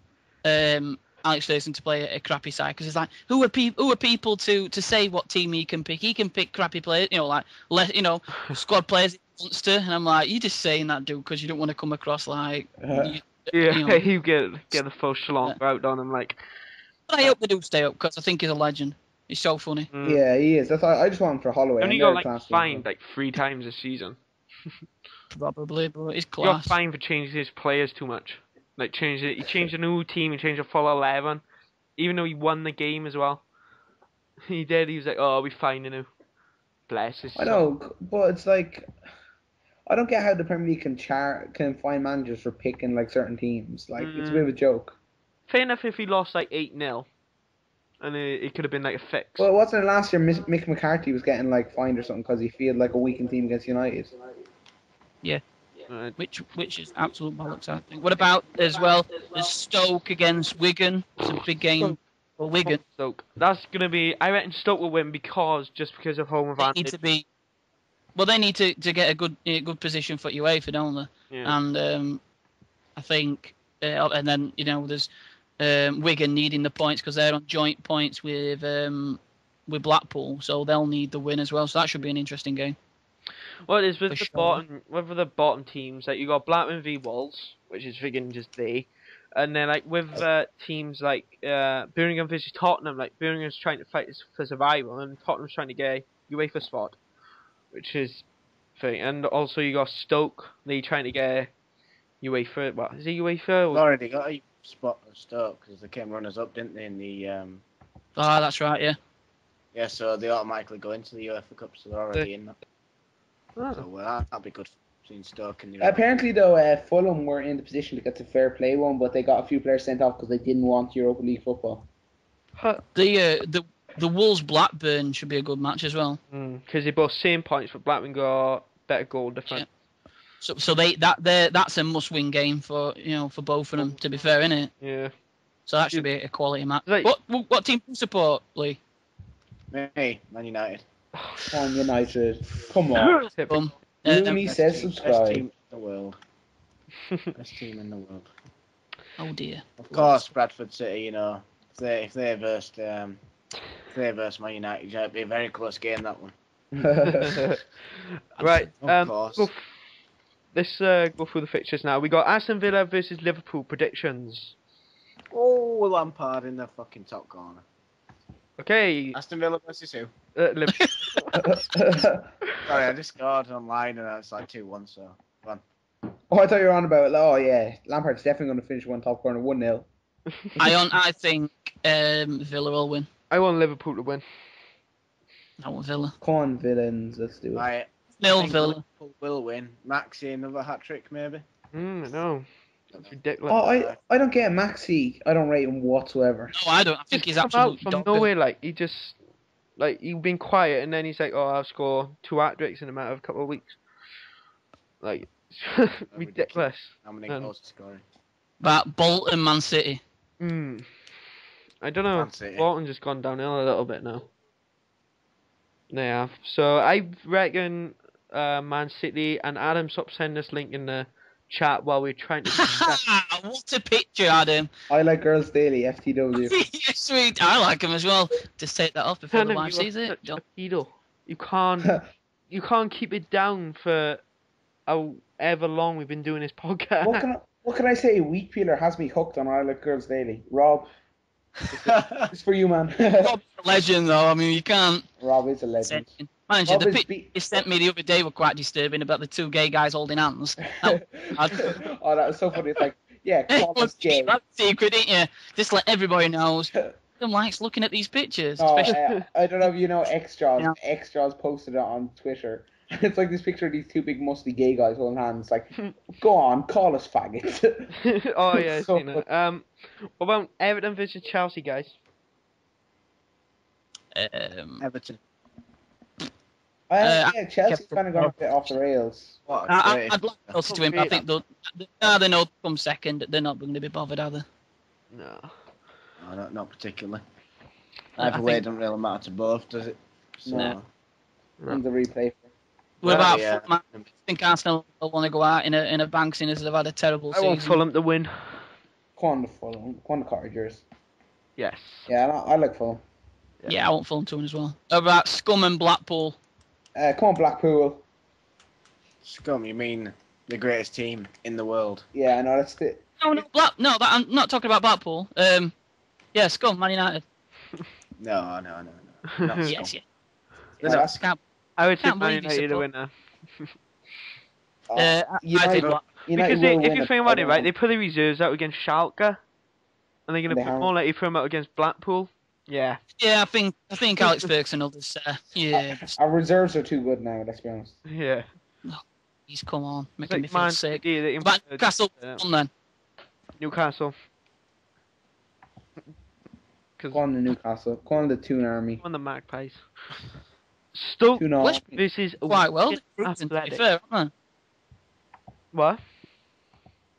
Alex Ferguson to play a crappy side, because it's like, who are people to say what team he can pick? He can pick crappy players, squad players he wants to. And I'm like, you're just saying that, dude, because you don't want to come across like. You get the full schlong out on him, like. But I hope they do stay up, because I think he's a legend. He's so funny. Yeah, he is. I just want him for Holloway. And he got fined like 3 times this season. Probably, but he's class. He got fined for changing his players too much. Like he changed a new team, he changed a full 11, even though he won the game as well. He did. He was like, "Oh, we finding him." Bless his soul. I know, but it's like, I don't get how the Premier League can find managers for picking like certain teams. Like it's a bit of a joke. Fair enough if he lost like 8-0, and it could have been like a fix. Well, wasn't it last year Mick McCarthy was getting like fined or something because he fielded like a weakened team against United? Yeah. Which is absolute bollocks, I think. What about as well as Stoke against Wigan? It's a big game for Wigan. Stoke. That's gonna be. I reckon Stoke will win because of home advantage. They need to get a good position for UEFA, don't they? Yeah. And I think, and then there's Wigan needing the points because they're on joint points with Blackpool, so they'll need the win as well. So that should be an interesting game. Well, it is with the bottom teams. Like you got Blackburn v Wolves, which is friggin' just and then like with teams like Birmingham versus Tottenham. Like Birmingham's trying to fight for survival, and Tottenham's trying to get a UEFA spot, which is thing. And also you got Stoke. They trying to get UEFA. What is it? UEFA? They already got a spot at Stoke because they came runners up, didn't they? In the Oh, that's right. Yeah. Yeah, so they automatically go into the UEFA Cup, so they're already in that. Oh. So that'll be good between Stoke and the. Apparently, though, Fulham were in the position to get the fair play one, but they got a few players sent off because they didn't want Europa League football. The Wolves Blackburn should be a good match as well. Because they both same points, but Blackburn got better goal difference. Yeah. So that's a must-win game for both of them. To be fair, innit? Yeah. So that should be a quality match. Like, What team do you support, Lee? Me, Man United. On United, come on. Rooney says subscribe. Best team in the world. Best team in the world. Oh dear. Of course, Bradford City. If they versed Man United, it'd be a very close game, that one. Right. Of course. Let's go through the fixtures now. We got Aston Villa versus Liverpool predictions. Oh, Lampard in the fucking top corner. Okay. Aston Villa versus who? Liverpool. Sorry, I just scored online and it's like 2-1, so go on. Oh, I thought you were on about. Oh yeah, Lampard's definitely going to finish one top corner 1-0. I think Villa will win. I want Liverpool to win. I want Villa. Come on, villains, let's do it. I Villa. Liverpool will win. Maxi another hat trick maybe. No. That's ridiculous. Oh, I don't get Maxi. I don't rate him whatsoever. No, I don't. I think he's absolutely from nowhere. Like he just he's been quiet, and then he's like, "Oh, I'll score 2 hat tricks in a matter of a couple of weeks." Like ridiculous. How many goals is scoring? But Bolton, Man City. I don't know. Bolton's just gone downhill a little bit now. They have. So I reckon Man City, and Adam, stop sending us link in the chat while we're trying to. What a picture, Adam. I like Girls Daily, FTW. Yes, sweet. I like him as well. Just take that off before the wife sees it. You can't keep it down for however long we've been doing this podcast. What can I say? Wheat Peeler has me hooked on I Like Girls Daily. Rob, it's for you, man. Rob's a legend, though. I mean, you can't. Rob is a legend. Mind you, the picture you sent me the other day were quite disturbing about the 2 gay guys holding hands. Oh, that was so funny. It's like, yeah, call us gay. That's secret, ain't you? Just let everybody knows. Who likes looking at these pictures? Oh, I don't know if you know X-Jaws. Yeah. X-Jaws posted it on Twitter. It's like this picture of these 2 big muscly gay guys holding hands. Like, go on, call us faggots. Oh yeah, so seen it. What about Everton versus Chelsea, guys? Everton. Yeah, Chelsea's kind of gone a bit off the rails. I'd like Chelsea to win, but I think they know come second. They're not going to be bothered, are they? No, not particularly. Either way, it doesn't really matter to both, does it? So. No. On the replay. What about Fulham? I think Arsenal will want to go out in a bang, seeing as they've had a terrible season. I want Fulham to win. Come on, Fulham. Come on, the Cottagers. Yes. Yeah, I like Fulham. Yeah, I want Fulham to win as well. What about Scum and Blackpool? Come on, Blackpool. Scum, you mean the greatest team in the world? Yeah, I know, that's it. No, I'm not talking about Blackpool. Yeah, Scum, Man United. No. Yes. I would say Man United a winner. United because if you think about it, right, they put the reserves out against Schalke, and they're going to put more likely throw them out against Blackpool. Yeah. Yeah, I think Alex Ferguson will just. Yeah. Our reserves are too good now. Let's be honest. Yeah. Please, come on, It's making me feel Man sick. City that Back Newcastle, on then. Newcastle. Go on to Newcastle. Go on the Toon Army. On the Magpies. Stoke 2-0. this is Quite well, Wigan to be Athletic. fair, haven't What? they?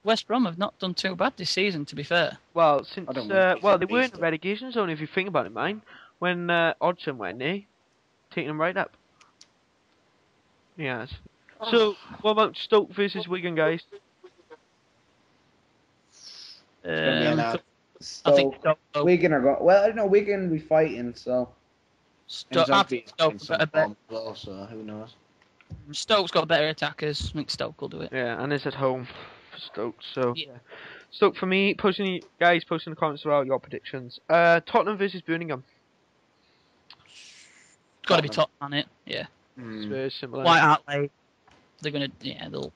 West Brom have not done too bad this season, to be fair. Well, since I don't know. well, they were in the Beast. relegation zone if you think about it, man. When Hodgson went, taking them right up. Yes. So, what about Stoke versus Wigan, guys? gonna be an out. I think Stoke. Stoke. Wigan are going. Well, I don't know. Wigan will be fighting, so. Stoke, I think Stoke some got better. form as well, so who knows? Stoke's got better attackers. I think Stoke will do it. Yeah, and it's at home for Stoke, so. Yeah. Stoke for me, post in the comments about your predictions. Tottenham versus Birmingham. It's got to be top on it. Yeah. It's very similar. White Hart Lane. They're gonna. Yeah, they'll.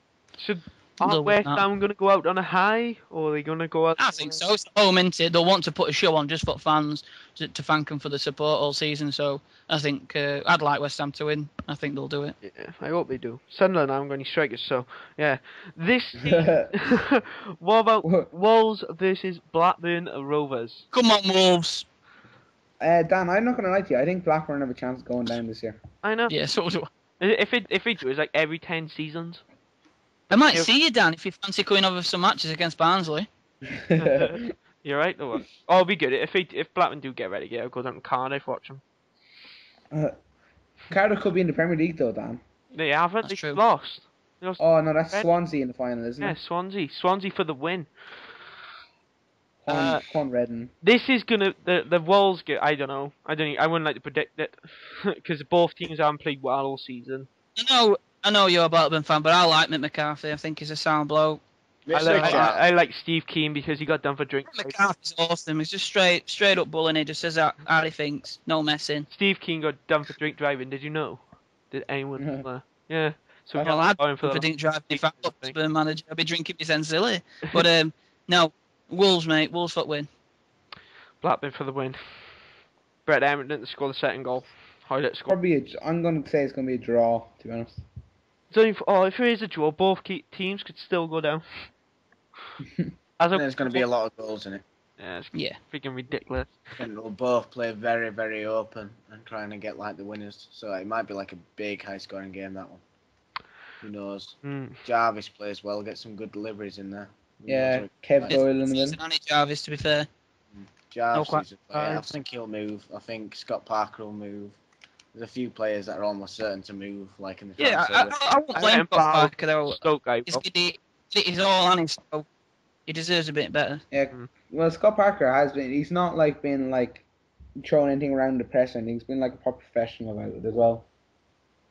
Are West Ham going to go out on a high, or are they going to go out? I think so. It's home, isn't it? They'll want to put a show on just for fans to thank them for the support all season. So I think I'd like West Ham to win. I think they'll do it. Yeah, I hope they do. Sunderland, I'm going to strike it. So yeah, this. What about Wolves versus Blackburn Rovers? Come on, Wolves. Dan, I'm not going to lie to you. I think Blackburn have a chance of going down this year. I know. Yeah, so do I. If they do, it's like every 10 seasons. I might see you, Dan, if you fancy coming over some matches against Barnsley. You're right, though. Oh, it'll be good. If Blackburn do get ready, I'll go down to Cardiff, watch them. Cardiff could be in the Premier League, though, Dan. They haven't. That's They true. lost. Oh, no, that's Red. Swansea in the final, isn't Yeah, it? Swansea. Swansea for the win. Con Redden. This is gonna the Wolves get. I don't know. I wouldn't like to predict it because both teams haven't played well all season. I know you're a Blackburn fan, but I like Mick McCarthy. I think he's a sound bloke. I like Steve Keane because he got done for drinking. Mick McCarthy's awesome. He's just straight up bullying. He just says how he thinks. No messing. Steve Keane got done for drink driving. Did you know? Did anyone? Yeah. So we Well, got I'd for if I the didn't drive me fat Blackburn manager, I'd be drinking me sense silly. But no, Wolves, mate. Wolves for win. Blackburn for the win. Brett Emerton to score the second goal. Highlight score. Probably I'm going to say it's going to be a draw, to be honest. If it is a draw, both teams could still go down. There's going to be a lot of goals in it. Yeah, it's freaking ridiculous. And they'll both play very, very open and trying to get like the winners. So it might be like a big high-scoring game, that one. Who knows? Jarvis plays well, get some good deliveries in there. Yeah, Kev Doyle in the middle. Annie Jarvis, to be fair. Jarvis, I think he'll move. I think Scott Parker will move. There's a few players that are almost certain to move, like in the transfer window. I won't blame Scott Parker though. Stoke guy. He's all on his, so he deserves a bit better. Yeah, well, Scott Parker has been. He's not like been like throwing anything around the press or anything. He's been like a proper professional about it as well.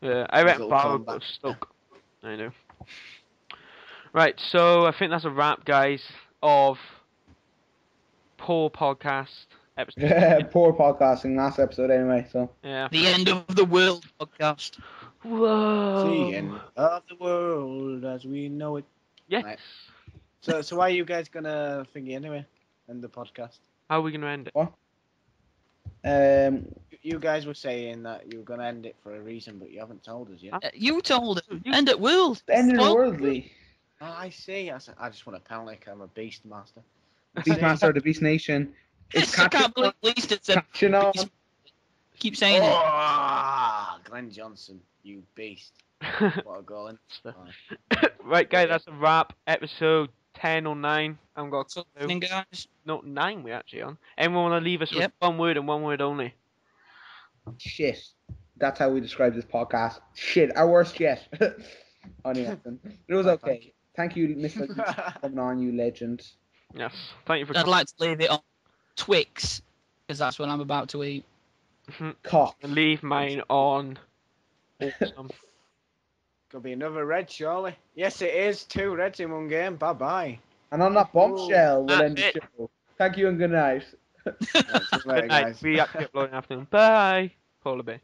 Yeah, I reckon Barrow will Stoke. I know. Right, so I think that's a wrap, guys, of Poor Podcast episode. Poor podcasting last episode anyway. So yeah. The end of the world podcast. Whoa. The end of the world as we know it. Yes. Right. So why are you guys gonna thingy anyway? End the podcast. How are we gonna end it? What? You guys were saying that you were gonna end it for a reason, but you haven't told us yet. You told us. End at world. End of the world, Lee. Oh, I see. I just want to panic. Like I'm a beast master. Beastmaster of the Beast Nation. It's I can't believe at least it's a catching on. Keep saying it. Glenn Johnson, you beast. What a goal. Right, guys, that's a wrap. Episode 10 or 9. I'm got guys. No, 9 we're actually on. Anyone want to leave us with one word and one word only? Shit. That's how we describe this podcast. Shit, our worst yet. Only nothing. It was okay. Thank you, Mr. for coming on, you legend. Yes, thank you for I'd like to leave it on Twix, because that's what I'm about to eat. Cock. And leave mine on. Awesome. Could be another red, surely. Yes, it is. 2 reds in one game. Bye-bye. And on that bombshell, we'll end the show. Thank you and good night. Later, Good night. guys. We have to upload in the afternoon. Bye. Call a bit.